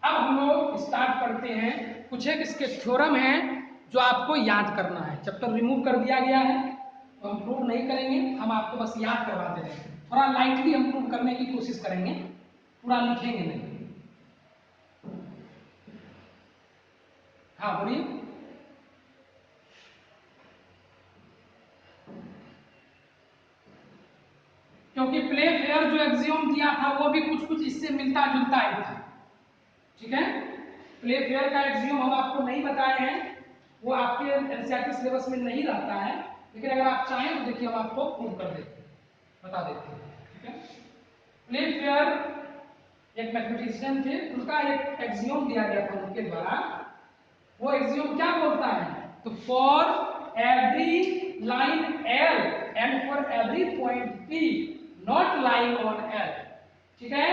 अब हम लोग स्टार्ट करते हैं। कुछ एक इसके थ्योरम है जो आपको याद करना है। चैप्टर रिमूव कर दिया गया है तो हम प्रूव नहीं करेंगे, हम आपको बस याद करवा दे रहे हैं। थोड़ा लाइटली हम प्रूव करने की कोशिश करेंगे, पूरा लिखेंगे नहीं। हाँ बोलिए। क्योंकि प्ले फेयर जो एक्सियोम दिया था वो भी कुछ कुछ इससे मिलता जुलता ही था, ठीक है। प्ले फेयर का एक्सियोम हम आपको नहीं बताए हैं, वो आपके एनसीईआरटी सिलेबस में नहीं रहता है, लेकिन अगर आप चाहें तो देखिए हम आपको प्रूव कर देते हैं, बता देते हैं, ठीक है। प्ले फेयर एक मैथमेटिशियन थे, उनका एक एक्सियोम दिया गया था उनके द्वारा। वो एक्सियोम क्या बोलता है? तो for every line L and for every point P not lying on L, ठीक है,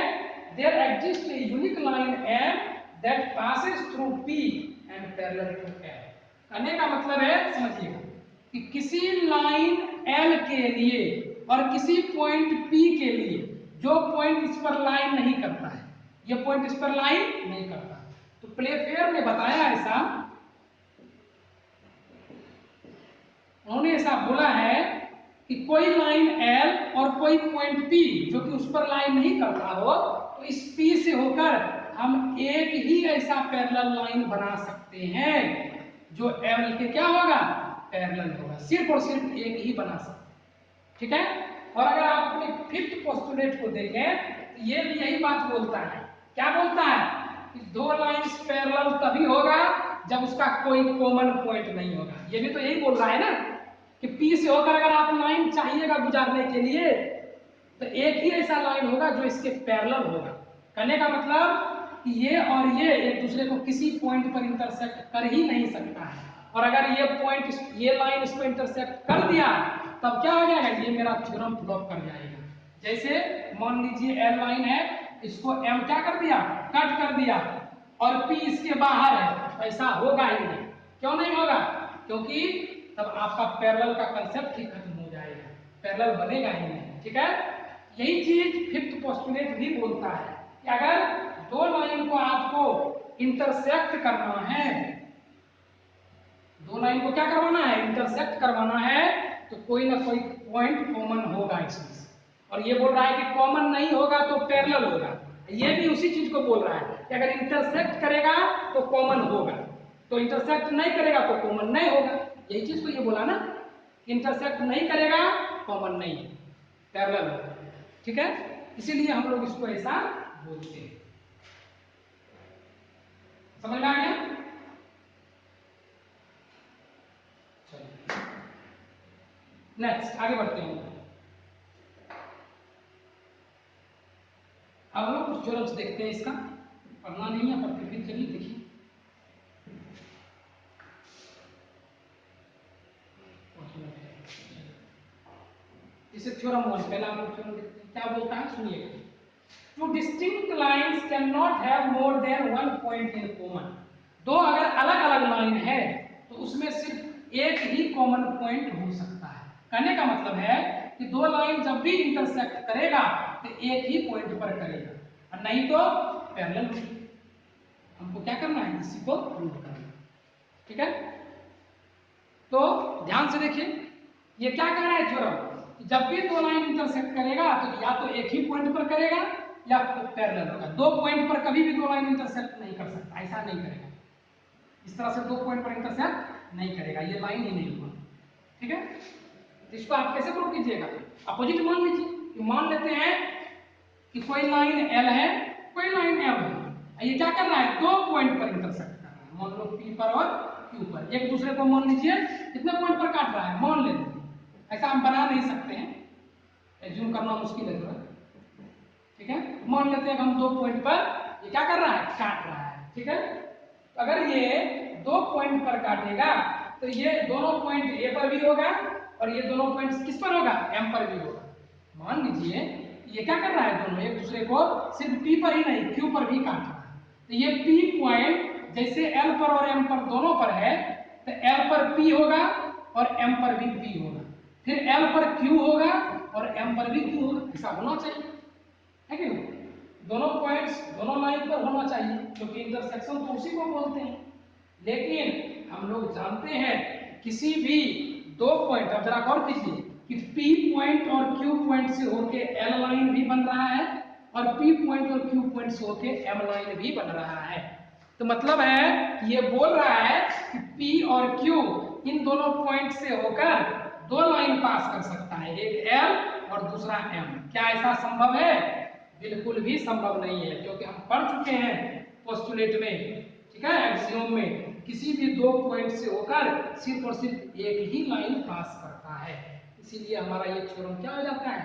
there exist a unique line M that passes through P and parallel to L. कहने का मतलब है, समझिएगा, कि किसी लाइन एल के लिए और किसी पॉइंट पी के लिए जो पॉइंट इस पर लाइन नहीं करता है, ये पॉइंट इस पर लाइन नहीं करता। तो प्ले फेयर ने बताया ऐसा, उन्होंने ऐसा बोला है कि कोई लाइन एल और कोई पॉइंट P जो कि उस पर लाइन नहीं करता हो, तो इस P से होकर हम एक ही ऐसा पैरेलल लाइन बना सकते हैं जो L के क्या होगा, पैरेलल होगा, सिर्फ और सिर्फ एक ही बना सकते। ठीक है। और अगर आप अपने फिफ्थ पोस्टुलेट को देखें तो ये भी यही बात बोलता है। क्या बोलता है कि दो लाइंस पैरेलल तभी होगा जब उसका कोई कॉमन पॉइंट नहीं होगा। ये भी तो यही बोल रहा है ना कि P से होकर अगर आप लाइन चाहिएगा गुजारने के लिए तो एक ही ऐसा लाइन होगा जो इसके पैरेलल होगा। कहने का मतलब कि ये और ये एक दूसरे को किसी पॉइंट पर इंटरसेक्ट कर ही नहीं सकता है, और अगर ये पॉइंट ये लाइन इसको इंटरसेक्ट कर दिया तब क्या हो जाएगा, ये मेरा थ्योरम फ्लॉप कर जाएगा। जैसे मान लीजिए L लाइन है, इसको M क्या कर दिया, कट कर दिया, और P इसके बाहर है, तो ऐसा होगा ही नहीं। क्यों नहीं होगा, क्योंकि तब आपका पैरेलल का कंसेप्ट ही खत्म हो जाएगा, पैरेलल बनेगा ही नहीं। ठीक है। यही चीज फिफ्थ पोस्टुलेट भी बोलता है कि अगर दो लाइन को आपको इंटरसेक्ट करना है, दो लाइन को क्या करवाना है, इंटरसेक्ट करवाना है, तो कोई ना कोई पॉइंट कॉमन होगा इसमें। और ये बोल रहा है कि कॉमन नहीं होगा तो पैरेलल होगा। ये भी उसी चीज को बोल रहा है कि अगर इंटरसेक्ट करेगा तो कॉमन होगा, तो इंटरसेक्ट नहीं करेगा तो कॉमन नहीं होगा। यही चीज तो ये बोला ना, इंटरसेक्ट नहीं करेगा कॉमन नहीं, पैरेलल होगा। ठीक है। इसीलिए हम लोग इसको ऐसा बोलते हैं। समझ में आ गया। नेक्स्ट आगे बढ़ते हैं। अब हम लोग कुछ थ्योरम्स देखते हैं। इसका पढ़ना नहीं है पर फिर चलिए देखिए। इसे थ्योरम 1 पहला हम लोग थ्योरम देखते हैं। क्या बोलता है सुनिएगा। Two distinct lines can not have more than one point in common. दो अगर अलग अलग लाइन है तो उसमें सिर्फ एक ही कॉमन पॉइंट हो सकता है। कहने का मतलब है कि दो लाइन जब भी इंटरसेक्ट करेगा तो एक ही पॉइंट पर करेगा, और नहीं तो पैरेलल होगी। हमको क्या करना है, इसी को प्रूव करना है। ठीक है। तो ध्यान से देखिए, ये क्या कह रहा है थ्योरम, जब भी दो लाइन इंटरसेक्ट करेगा तो या तो एक ही पॉइंट पर करेगा या पैरेलल होगा। दो पॉइंट पर कभी भी दो लाइन इंटरसेक्ट नहीं कर सकता, ऐसा नहीं करेगा। इस तरह से दो पॉइंट पर इंटरसेक्ट नहीं करेगा, ये लाइन ही नहीं होगा। ठीक है। तो इसको आप कैसे प्रूव कीजिएगा, अपोजिट मान लीजिए। मान लेते हैं कि कोई लाइन L है, कोई लाइन M है। ये क्या कर रहा है, दो पॉइंट पर इंटरसेक्ट कर रहा है। मान लो P पर और Q पर, एक दूसरे को मान लीजिए कितने पॉइंट पर काट रहा है, मान लेते हैं। ऐसा हम बना नहीं सकते हैं, एज्यूम करना मुश्किल है थोड़ा। ठीक है। मान लेते हैं हम दो पॉइंट पर ये क्या कर रहा है, काट रहा है। ठीक है। अगर ये दो पॉइंट पर काटेगा तो ये दोनों पॉइंट A पर भी होगा और ये दोनों पॉइंट्स किस पर होगा, M पर भी होगा। मान लीजिए ये क्या कर रहा है, दोनों एक दूसरे को सिर्फ P पर ही नहीं Q पर भी काट रहा है। तो ये P पॉइंट जैसे L पर और M पर दोनों पर है, तो L पर P होगा और M पर भी P होगा, फिर L पर Q होगा और M पर भी Q होगा। ऐसा होना चाहिए है कि नहीं, दोनों पॉइंट्स दोनों लाइन पर होना चाहिए, क्योंकि इंटरसेक्शन तो उसी को बोलते हैं। लेकिन हम लोग जानते हैं किसी भी दो पॉइंट, अब जरा गौर कीजिए कि P पॉइंट और Q पॉइंट से होके L लाइन भी बन रहा है और P पॉइंट और Q पॉइंट से होके M लाइन भी बन रहा है। तो मतलब है ये बोल रहा है कि P और Q इन दोनों पॉइंट से होकर दो लाइन पास कर सकता है, एक L और दूसरा M। क्या ऐसा संभव है, बिल्कुल भी संभव नहीं है, क्योंकि हम पढ़ चुके हैं पोस्टुलेट में, ठीक है, एक्सियोम में, किसी भी दो पॉइंट से होकर सिर्फ और सिर्फ एक ही लाइन पास करता है। इसीलिए हमारा ये थ्योरम क्या हो जाता है,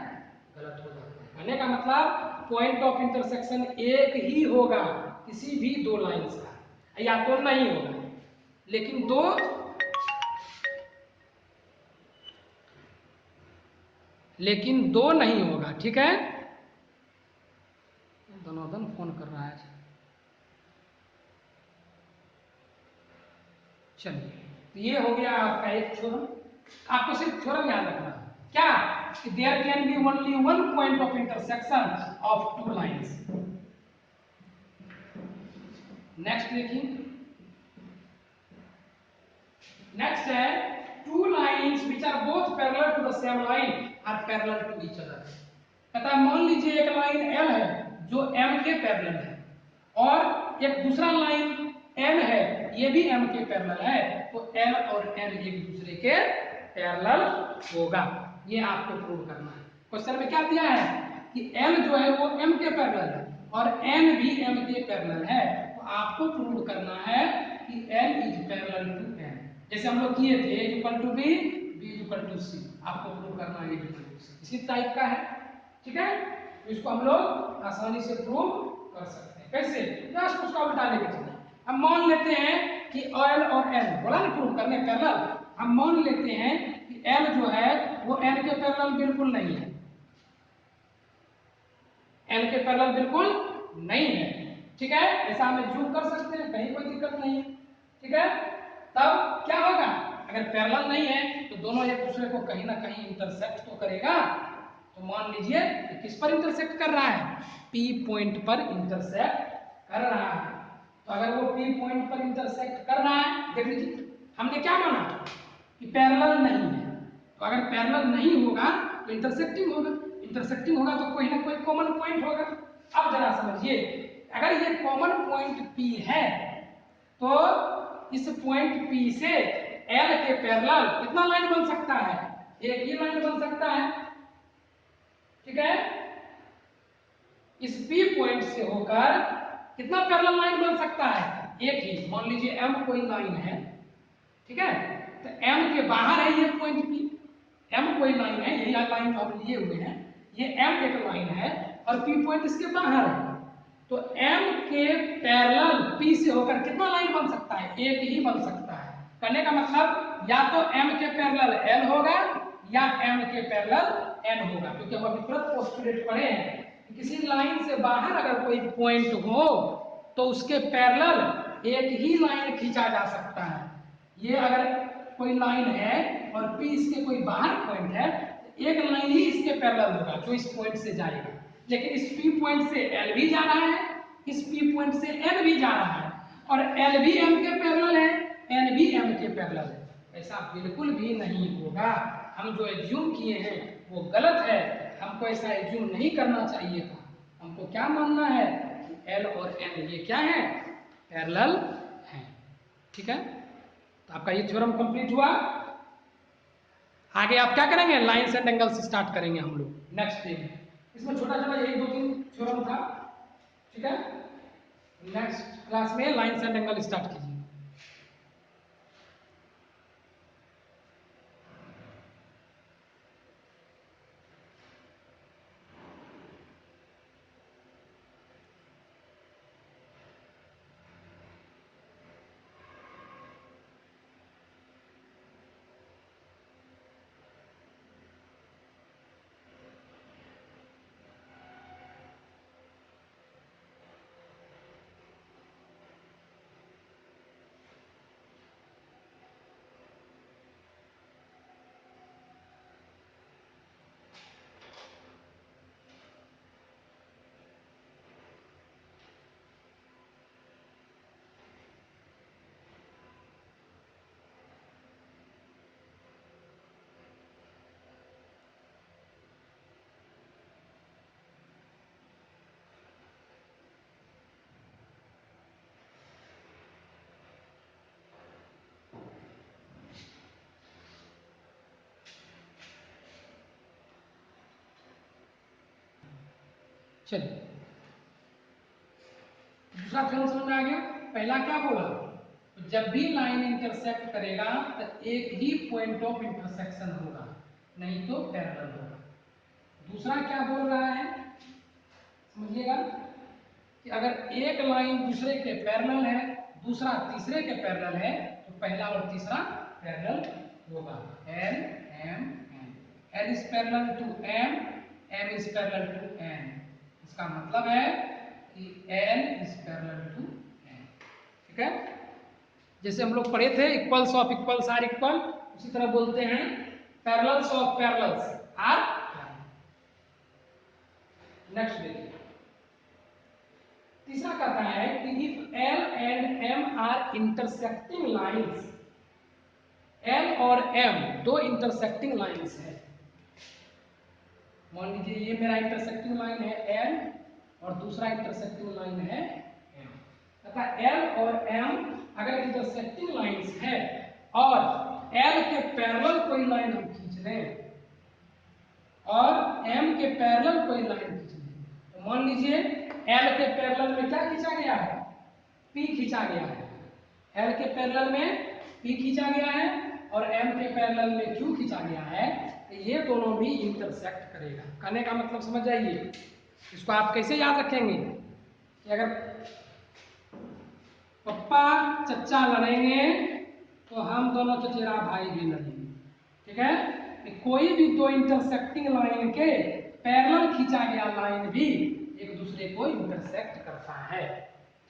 गलत हो जाता है। कहने का मतलब पॉइंट ऑफ इंटरसेक्शन एक ही होगा किसी भी दो लाइंस का, या तो नहीं होगा, लेकिन दो नहीं होगा। ठीक है। दोनों फोन कर रहा है। चलिए, तो ये हो गया आपका एक थ्योरम। आपको सिर्फ थ्योरम याद रखना है क्या, कि there can be only one point of intersection of two lines. Next देखिए, नेक्स्ट है two lines which are both parallel to the same line are parallel to each other. कहता है मान लीजिए एक लाइन L है जो M के पैरेलल है और एक दूसरा लाइन N है ये भी M के पैरेलल है, तो L और N एक दूसरे के पैरेलल होगा। ये आपको प्रूव करना है। क्वेश्चन में क्या दिया है कि L जो है वो M के पैरेलल है और N भी M के पैरेलल है, तो आपको प्रूव करना है कि L is parallel to N। जैसे हम लोग किए थे A equal to B, B equal to C, आपको प्रूव करना है A इक्वल टू C। इसी टाइप का है, ठीक है। तो इसको हम लोग आसानी से प्रूव कर सकते हैं। कैसे? जस्ट उसका उल्टा लेके चलना। हम मान लेते हैं कि L और N बोला ना प्रूव करने पैरेलल, हम मान लेते हैं कि L जो है वो N के पैरेलल बिल्कुल नहीं है, N के पैरेलल बिल्कुल नहीं है, ठीक है। ऐसा हम एज्यूम कर सकते हैं, कहीं कोई दिक्कत नहीं है, ठीक है। तब क्या होगा, अगर पैरेलल नहीं है तो दोनों एक दूसरे को कहीं ना कहीं इंटरसेक्ट तो करेगा। तो मान लीजिए कि किस पर इंटरसेक्ट कर रहा है, P पॉइंट पर इंटरसेक्ट कर रहा है। तो अगर वो P पॉइंट पर इंटरसेक्ट कर रहा है, देख लीजिए हमने क्या माना कि पैरेलल नहीं है, तो अगर पैरेलल नहीं होगा तो इंटरसेक्टिंग होगा, इंटरसेक्टिंग होगा तो कोई ना कोई कॉमन पॉइंट होगा। अब जरा समझिए, अगर ये कॉमन पॉइंट P है तो इस पॉइंट P से L के पैरेलल कितना लाइन बन सकता है, एक ही लाइन बन सकता है, ठीक है। इस P पॉइंट से होकर कितना पैरेलल लाइन बन सकता है, एक ही। मान लीजिए M कोई लाइन है, ठीक है, तो M के बाहर है ये पॉइंट P, M कोई लाइन है, यही लाइन जो हम लिए हुए हैं, ये M एक लाइन है और P पॉइंट इसके बाहर है। तो M के पैरेलल P से होकर कितना लाइन बन सकता है, एक ही बन सकता है। कहने का मतलब या तो M के पैरेलल L होगा या M के पैरेलल N होगा, क्योंकि हम अभी तुरंत पोस्टुलेट पढ़े हैं कि किसी लाइन से बाहर अगर कोई पॉइंट हो तो उसके पैरेलल एक ही लाइन खींचा जा सकता है। ये अगर कोई लाइन है और P इसके कोई बाहर पॉइंट है, एक लाइन ही इसके पैरेलल होगा जो इस पॉइंट से जाएगा। लेकिन इस P पॉइंट से L भी जा रहा है, इस P पॉइंट से N भी जा रहा है, और L भी M के पैरेलल है, N भी M के पैरेलल है। ऐसा बिल्कुल भी नहीं होगा। हम जो एज्यूम किए हैं वो गलत है, हमको ऐसा एज्यूम नहीं करना चाहिए था। हमको क्या मानना है कि L और N ये क्या है, पैरेलल हैं, ठीक है। तो आपका ये थ्योरम कंप्लीट हुआ। आगे आप क्या करेंगे, लाइन्स एंड एंगल्स स्टार्ट करेंगे हम लोग नेक्स्ट डे में। इसमें छोटा छोटा यही 2-3 थ्योरम था, ठीक है। नेक्स्ट क्लास में लाइन्स एंड एंगल स्टार्ट कीजिए। चलिए, दूसरा थ्योरम समझ में आ गया। पहला क्या बोला, जब भी लाइन इंटरसेक्ट करेगा तो एक ही पॉइंट ऑफ इंटरसेक्शन होगा, नहीं तो पैरेलल होगा। दूसरा क्या बोल रहा है, समझिएगा कि अगर एक लाइन दूसरे के पैरेलल है, दूसरा तीसरे के पैरेलल है, तो पहला और तीसरा पैरेलल होगा। L M N, L is parallel to M, M is parallel to N। इसका मतलब है कि L is parallel to N, ठीक है। जैसे हम लोग पढ़े थे equals of equals are equal, उसी तरह बोलते हैं parallels of parallels are. Next देखिए, तीसरा कहता है कि if L and M are intersecting lines, L और M दो इंटरसेक्टिंग लाइंस है, मान लीजिए ये मेरा इंटरसेक्टिंग लाइन है एल और दूसरा इंटरसेक्टिंग लाइन है एम, तथा एल और एम अगर इंटरसेक्टिंग लाइंस है और एल के पैरेलल कोई लाइन हम खींच लें और एम के पैरेलल कोई लाइन खींच लें, तो मान लीजिए एल के पैरेलल में क्या खींचा गया है, पी खींचा गया है, एल के पैरेलल में पी खींचा गया है और एम के पैरेलल में क्यू खींचा गया है, तो ये दोनों भी इंटरसेक्ट करेगा। कहने का मतलब समझ जाइए, इसको आप कैसे याद रखेंगे कि अगर पप्पा चच्चा लड़ेंगे तो हम दोनों चचेरा भाई भी लड़ेंगे, ठीक है। कि कोई भी दो इंटरसेक्टिंग लाइन के पैरेलल खींचा गया लाइन भी एक दूसरे को इंटरसेक्ट करता है,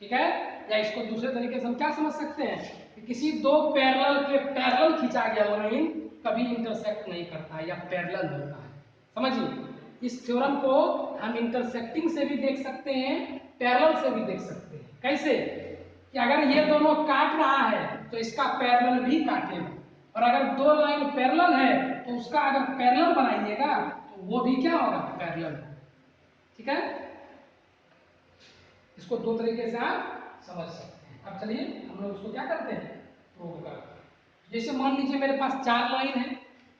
ठीक है। या इसको दूसरे तरीके से हम क्या समझ सकते हैं कि किसी दो पैरेलल के पैरेलल खींचा गया लाइन कभी इंटरसेक्ट नहीं करता या पैरेलल होता है। समझिए, इस थ्योरम को हम इंटरसेक्टिंग से भी देख सकते हैं, पैरेलल से भी देख सकते हैं। कैसे कि अगर ये दोनों काट रहा है तो इसका पैरेलल भी काटेगा, और अगर दो लाइन पैरेलल है तो उसका अगर पैरेलल बनाइएगा तो वो भी क्या होगा, पैरेलल, ठीक है। इसको दो तरीके से आप समझ सकते हैं। अब चलिए हम लोग इसको क्या करते हैं, प्रूव करते हैं। जैसे मान लीजिए मेरे पास चार लाइन है,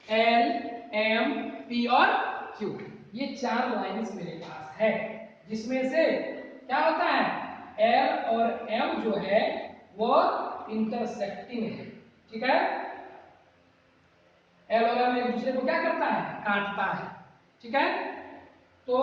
एल एम पी और क्यू, ये चार लाइंस मेरे पास है, जिसमें से क्या होता है, एल और एम जो है वो इंटरसेक्टिंग है, ठीक है। एल और एम एक दूसरे को क्या करता है, काटता है, ठीक है। तो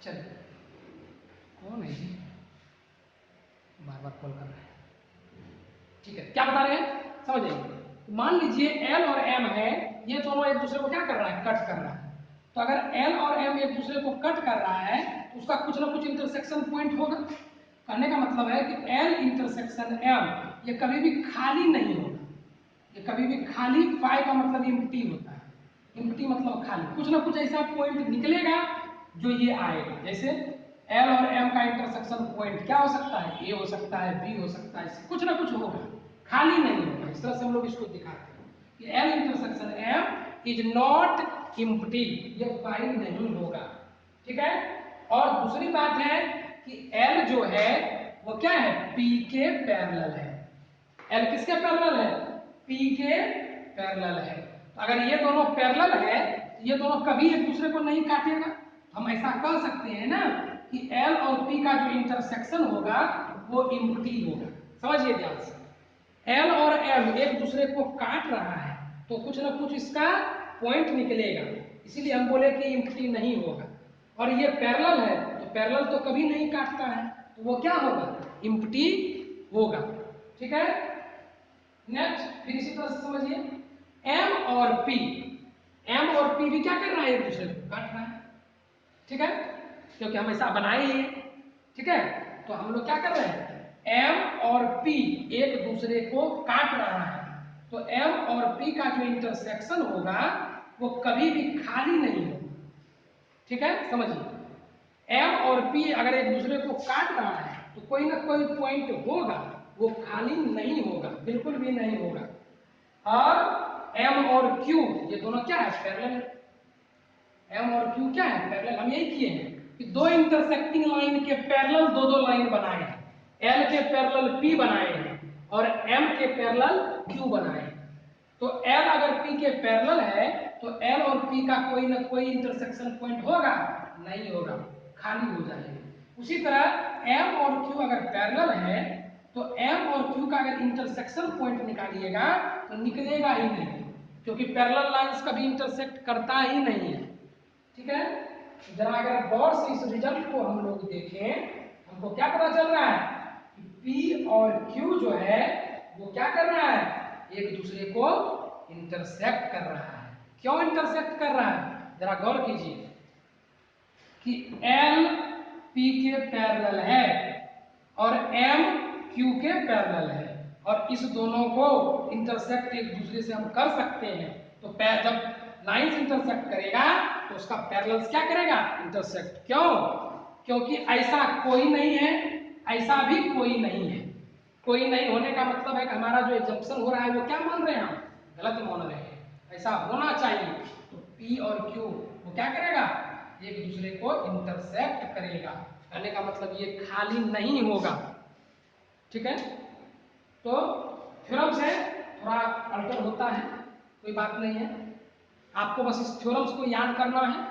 चलिए, कौन है जी, बार बार कॉल कर रहे हैं, ठीक है। क्या बता रहे हैं, समझ जाइए। मान लीजिए एल और एम है, ये दोनों एक दूसरे को क्या कर रहा है, कट कर रहा है। तो अगर एल और एम एक दूसरे को कट कर रहा है तो उसका कुछ ना कुछ इंटरसेक्शन पॉइंट होगा। कहने का मतलब है कि एल इंटरसेक्शन एम ये कभी भी खाली नहीं होगा, ये कभी भी खाली, फाई का मतलब एम्प्टी होता है, एम्प्टी मतलब खाली, कुछ ना कुछ ऐसा पॉइंट निकलेगा जो ये आएगा। जैसे एल और एम का इंटरसेक्शन पॉइंट क्या हो सकता है, ए हो सकता है, बी हो सकता है, कुछ ना कुछ होगा, खाली नहीं होगा। इस तरह से हम लोग इसको दिखाते हैं कि L intersection M is not empty, ये फाई नहीं होगा, ठीक है। और दूसरी बात है कि एल जो है वो क्या है, पी के पैरेलल है। एल किसके पैरेलल है, पी के पैरेलल है। तो अगर ये दोनों पैरेलल है तो ये दोनों कभी एक दूसरे को नहीं काटेगा। हम ऐसा कह सकते हैं ना कि एल और पी का जो इंटरसेक्शन होगा वो एम्प्टी होगा। समझिए ध्यान से, एल और एम एक दूसरे को काट रहा है तो कुछ ना कुछ इसका पॉइंट निकलेगा, इसीलिए हम बोले कि एम्प्टी नहीं होगा। और ये पैरेलल है तो पैरेलल तो कभी नहीं काटता है, तो वो क्या होगा, एम्प्टी होगा, ठीक है। नेक्स्ट फिर इसी तरह से समझिए, एम और पी, एम और पी भी क्या कर रहा है, एक दूसरे को काट रहा है, ठीक है, क्योंकि हम ऐसा बनाए ही, ठीक है। तो हम लोग क्या कर रहे हैं, एम और पी एक दूसरे को काट रहा है, तो एम और पी का जो इंटरसेक्शन होगा वो कभी भी खाली नहीं होगा, ठीक है। समझिए, एम और पी अगर एक दूसरे को काट रहा है तो कोई ना कोई पॉइंट होगा, वो खाली नहीं होगा, बिल्कुल भी नहीं होगा। और एम और क्यू ये दोनों क्या है, पैरेलल। एम और क्यू क्या है, पैरेलल। हम यही किए हैं कि दो इंटरसेक्टिंग लाइन के पैरेलल दो दो लाइन बनाए हैं, एल के पैरेलल पी बनाए हैं और एम के पैरेलल क्यू बनाए हैं। तो एल अगर पी के पैरेलल है तो एल और पी का कोई ना कोई इंटरसेक्शन पॉइंट होगा, नहीं होगा, खाली हो जाएगा। उसी तरह एम और क्यू अगर पैरेलल है तो एम और क्यू का अगर इंटरसेक्शन पॉइंट निकालिएगा तो निकलेगा ही नहीं, क्योंकि पैरेलल लाइंस कभी इंटरसेक्ट करता ही नहीं है, ठीक है। जरा अगर गौर से इस रिजल्ट को हम लोग देखें, हमको क्या पता चल रहा है कि P और Q जो है वो क्या कर रहा है, एक दूसरे को इंटरसेक्ट कर रहा है। क्यों इंटरसेक्ट कर रहा है, जरा गौर कीजिए कि L P के पैरेलल है और m q के पैरेलल है और इस दोनों को इंटरसेक्ट एक दूसरे से हम कर सकते हैं। तो जब लाइंस इंटरसेक्ट करेगा तो उसका पैरेलल्स क्या करेगा? इंटरसेक्ट। क्यों? क्योंकि ऐसा कोई नहीं है, ऐसा भी कोई नहीं है। कोई नहीं होने का मतलब है कि हमारा जो एग्जम्पशन हो रहा है वो क्या मान रहे हैं हम? गलत मान रहे हैं। ऐसा होना चाहिए। तो P और Q वो क्या करेगा? एक दूसरे को इंटरसेक्ट करेगा। कहने का मतलब ये खाली नहीं होगा। ठीक है? तो थ्योरम्स है थोड़ा अल्टर होता है, कोई बात नहीं है। आपको बस इस थ्योरम्स को याद करना है।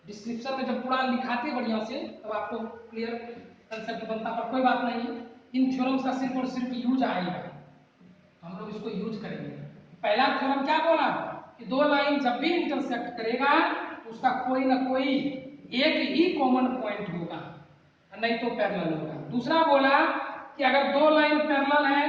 डिस्क्रिप्शन में जब पूरा लिखाते बढ़िया से तब आपको क्लियर कंसेप्ट बनता, पर कोई बात नहीं है। इन थ्योरम्स का सिर्फ और सिर्फ यूज आएगा, हम लोग इसको यूज करेंगे। पहला थ्योरम क्या बोला कि दो लाइन जब भी इंटरसेक्ट करेगा तो उसका कोई ना कोई एक ही कॉमन पॉइंट होगा, नहीं तो पैरेलल होगा। दूसरा बोला कि अगर दो लाइन पैरेलल है,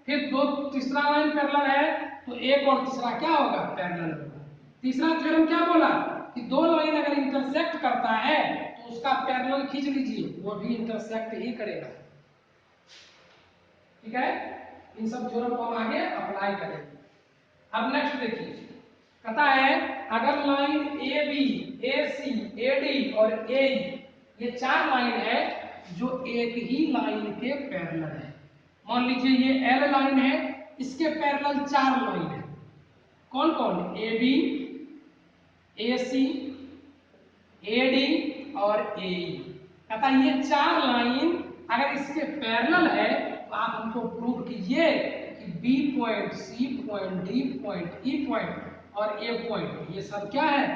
फिर दो तीसरा लाइन पैरेलल है, तो एक और तीसरा क्या होगा? पैरेलल होगा। तीसरा थ्योरम क्या बोला कि दो लाइन अगर इंटरसेक्ट करता है तो उसका पैरेलल खींच लीजिए, वो भी इंटरसेक्ट ही करेगा। ठीक है? इन सब थ्योरम को हम आगे अप्लाई करेंगे। अब नेक्स्ट देखिए, कहता है अगर line A B, A C, A D और ए ये चार लाइन है जो एक ही लाइन के पैरेलल है। मान लीजिए ये एल लाइन है, इसके पैरेलल चार लाइन है। कौन कौन? ए B, A C, A D और ए। कहता ये चार लाइन अगर इसके पैरेलल है तो आप हमको प्रूव कीजिए कि B point, C point, D point, E point और ए पॉइंट ये सब क्या है?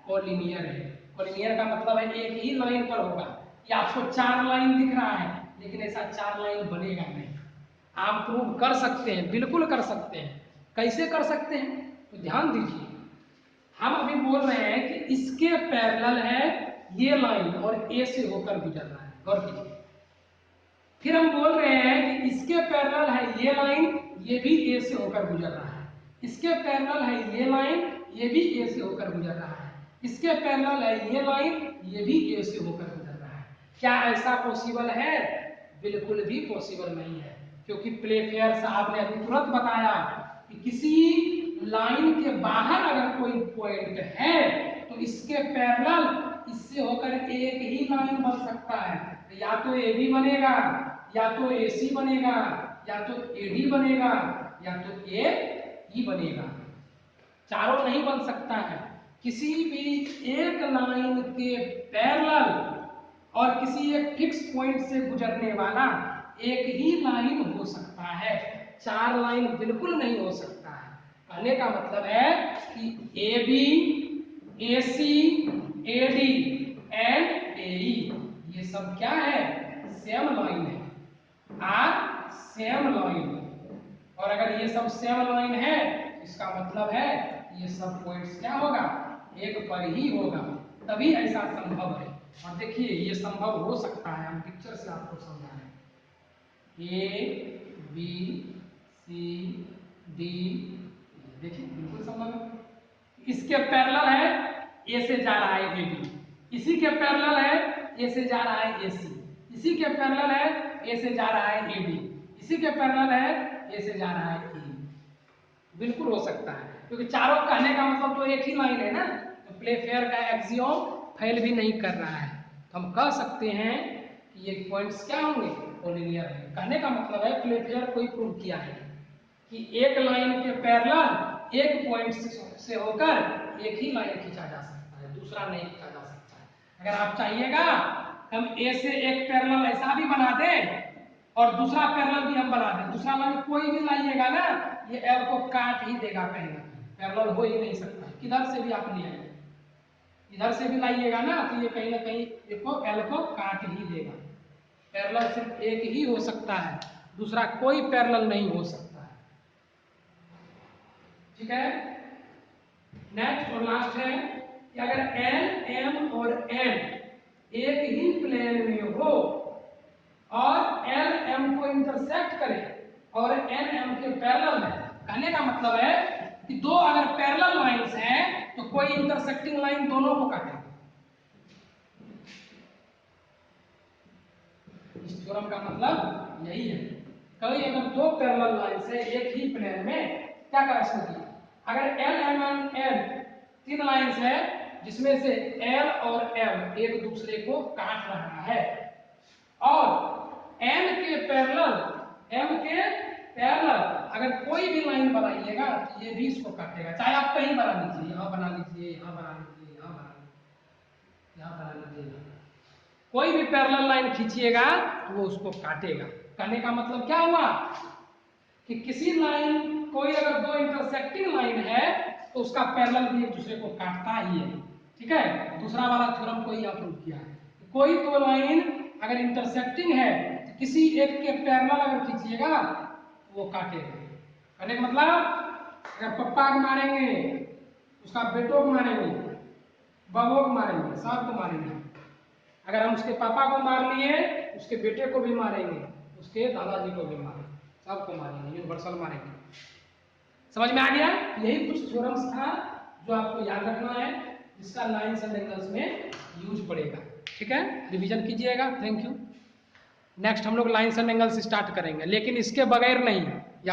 कोलिनियर है। कोलिनियर का मतलब है एक ही लाइन पर होगा। ये आपको चार लाइन दिख रहा है लेकिन ऐसा चार लाइन बनेगा नहीं। आप प्रूव कर सकते हैं, बिल्कुल कर सकते हैं। कैसे कर सकते हैं? तो ध्यान दीजिए, हम अभी बोल रहे हैं कि इसके पैरेलल है ये लाइन और ए से होकर गुजर रहा है। गौर कीजिए। फिर हम बोल रहे हैं कि इसके पैरेलल है ये लाइन, ये भी ए से होकर गुजर रहा है। इसके पैरेलल है ये लाइन, ये भी ए से होकर गुजर रहा है। इसके पैरेलल है ये लाइन, ये भी ए से होकर गुजर रहा है। क्या ऐसा पॉसिबल है? बिल्कुल भी पॉसिबल नहीं है, क्योंकि प्लेफेयर साहब ने अभी तुरंत बताया कि किसी लाइन के बाहर अगर कोई पॉइंट है तो इसके पैरेलल इससे होकर एक ही लाइन बन सकता है। या तो ए बी बनेगा, या तो ए सी बनेगा, या तो ए डी बनेगा, या तो ए ई बनेगा। चारों नहीं बन सकता है। किसी भी एक लाइन के पैरेलल और किसी एक फिक्स पॉइंट से गुजरने वाला एक ही लाइन हो सकता है, चार लाइन बिल्कुल नहीं हो सकता है। कहने का मतलब है कि A B, A C, A D and A E ये सब क्या है? सेम लाइन है, आर सेम लाइन। और अगर ये सब सेम लाइन है इसका मतलब है ये सब पॉइंट्स क्या होगा? एक पर ही होगा, तभी ऐसा संभव है। और देखिए ये संभव हो सकता है, हम पिक्चर से आपको समझा रहे हैं। ए बी सी डी, देखिए बिल्कुल संभव है। इसके पैरेलल है ए से जा रहा है ए बी, इसी के पैरेलल है ए से जा रहा है ए सी, इसी के पैरेलल है ए से जा रहा है ए डी, इसी के पैरेलल है ए से जा रहा है ई। बिल्कुल हो सकता है, क्योंकि चारों कहने का मतलब तो एक ही लाइन है ना। तो प्लेफेयर का एक्सियोम फेल भी नहीं कर रहा है, तो हम कह सकते हैं कि ये पॉइंट्स क्या होंगे? कोलिनियर है। कहने का मतलब है प्लेफेयर को ही प्रूव किया है कि एक लाइन के पैरेलल एक पॉइंट से होकर एक ही लाइन खींचा जा सकता है, दूसरा नहीं खींचा जा सकता है। अगर आप चाहिएगा हम ए से एक पैरेलल ऐसा भी बना दें और दूसरा पैरेलल भी हम बना दें, दूसरा लाइन कोई भी लाइएगा ना ये एल को काट ही देगा, कहीं ना कहीं पैरेलल हो ही नहीं सकता। किधर से भी आप ले आइए, इधर से भी लाइएगा ना तो ये कहीं ना कहीं एल को काट ही देगा। पैरेलल सिर्फ एक ही हो सकता है, दूसरा कोई पैरेलल नहीं हो सकता है। ठीक है? नेक्स्ट और लास्ट है कि अगर एल, एम और एन एक ही प्लेन में हो और एल एम को इंटरसेक्ट करे और एन एम के पैरेलल है, कहने का मतलब है कि दो अगर पैरेलल लाइंस हैं तो कोई इंटरसेक्टिंग लाइन दोनों को काटेगा। इस थ्योरम का मतलब यही है। कभी अगर दो पैरेलल लाइन है एक ही प्लेन में, क्या करा इसमें, अगर एल एम एन एल तीन लाइंस है जिसमें से एल और एम एक दूसरे को काट रहा है, और एम के पैरेलल अगर कोई भी लाइन बनाइएगा तो ये भी इसको काटेगा, चाहे आप कहीं बना लीजिए, यहाँ बना लीजिए, यहाँ बना लीजिए, यहाँ बना लीजिए, यहाँ बना लीजिए, कोई भी पैरेलल लाइन खींचिएगा तो वो उसको काटेगा। कहने का मतलब क्या हुआ कि किसी लाइन, कोई अगर दो इंटरसेक्टिंग लाइन है तो उसका पैरेलल भी एक दूसरे को काटता ही है। ठीक है, दूसरा वाला थ्योरम को ही प्रूव किया है। कोई दो लाइन अगर इंटरसेक्टिंग है तो किसी एक के पैरेलल अगर खींचिएगा तो वो काटेगा। कहने का मतलब अगर पप्पा को मारेंगे, उसका बेटों को मारेंगे, बबुओं को मारेंगे, सबको मारेंगे। अगर हम उसके पापा को मार लिए, उसके बेटे को भी मारेंगे, उसके दादाजी को भी मारेंगे, सबको मारेंगे, यूनिवर्सल मारेंगे। समझ में आ गया? यही कुछ थ्योरम्स था जो आपको याद रखना है, जिसका लाइंस एंड एंगल्स में यूज पड़ेगा। ठीक है, रिवीजन कीजिएगा। Thank you. नेक्स्ट हम लोग लाइंस एंड एंगल्स स्टार्ट करेंगे, लेकिन इसके बगैर नहीं।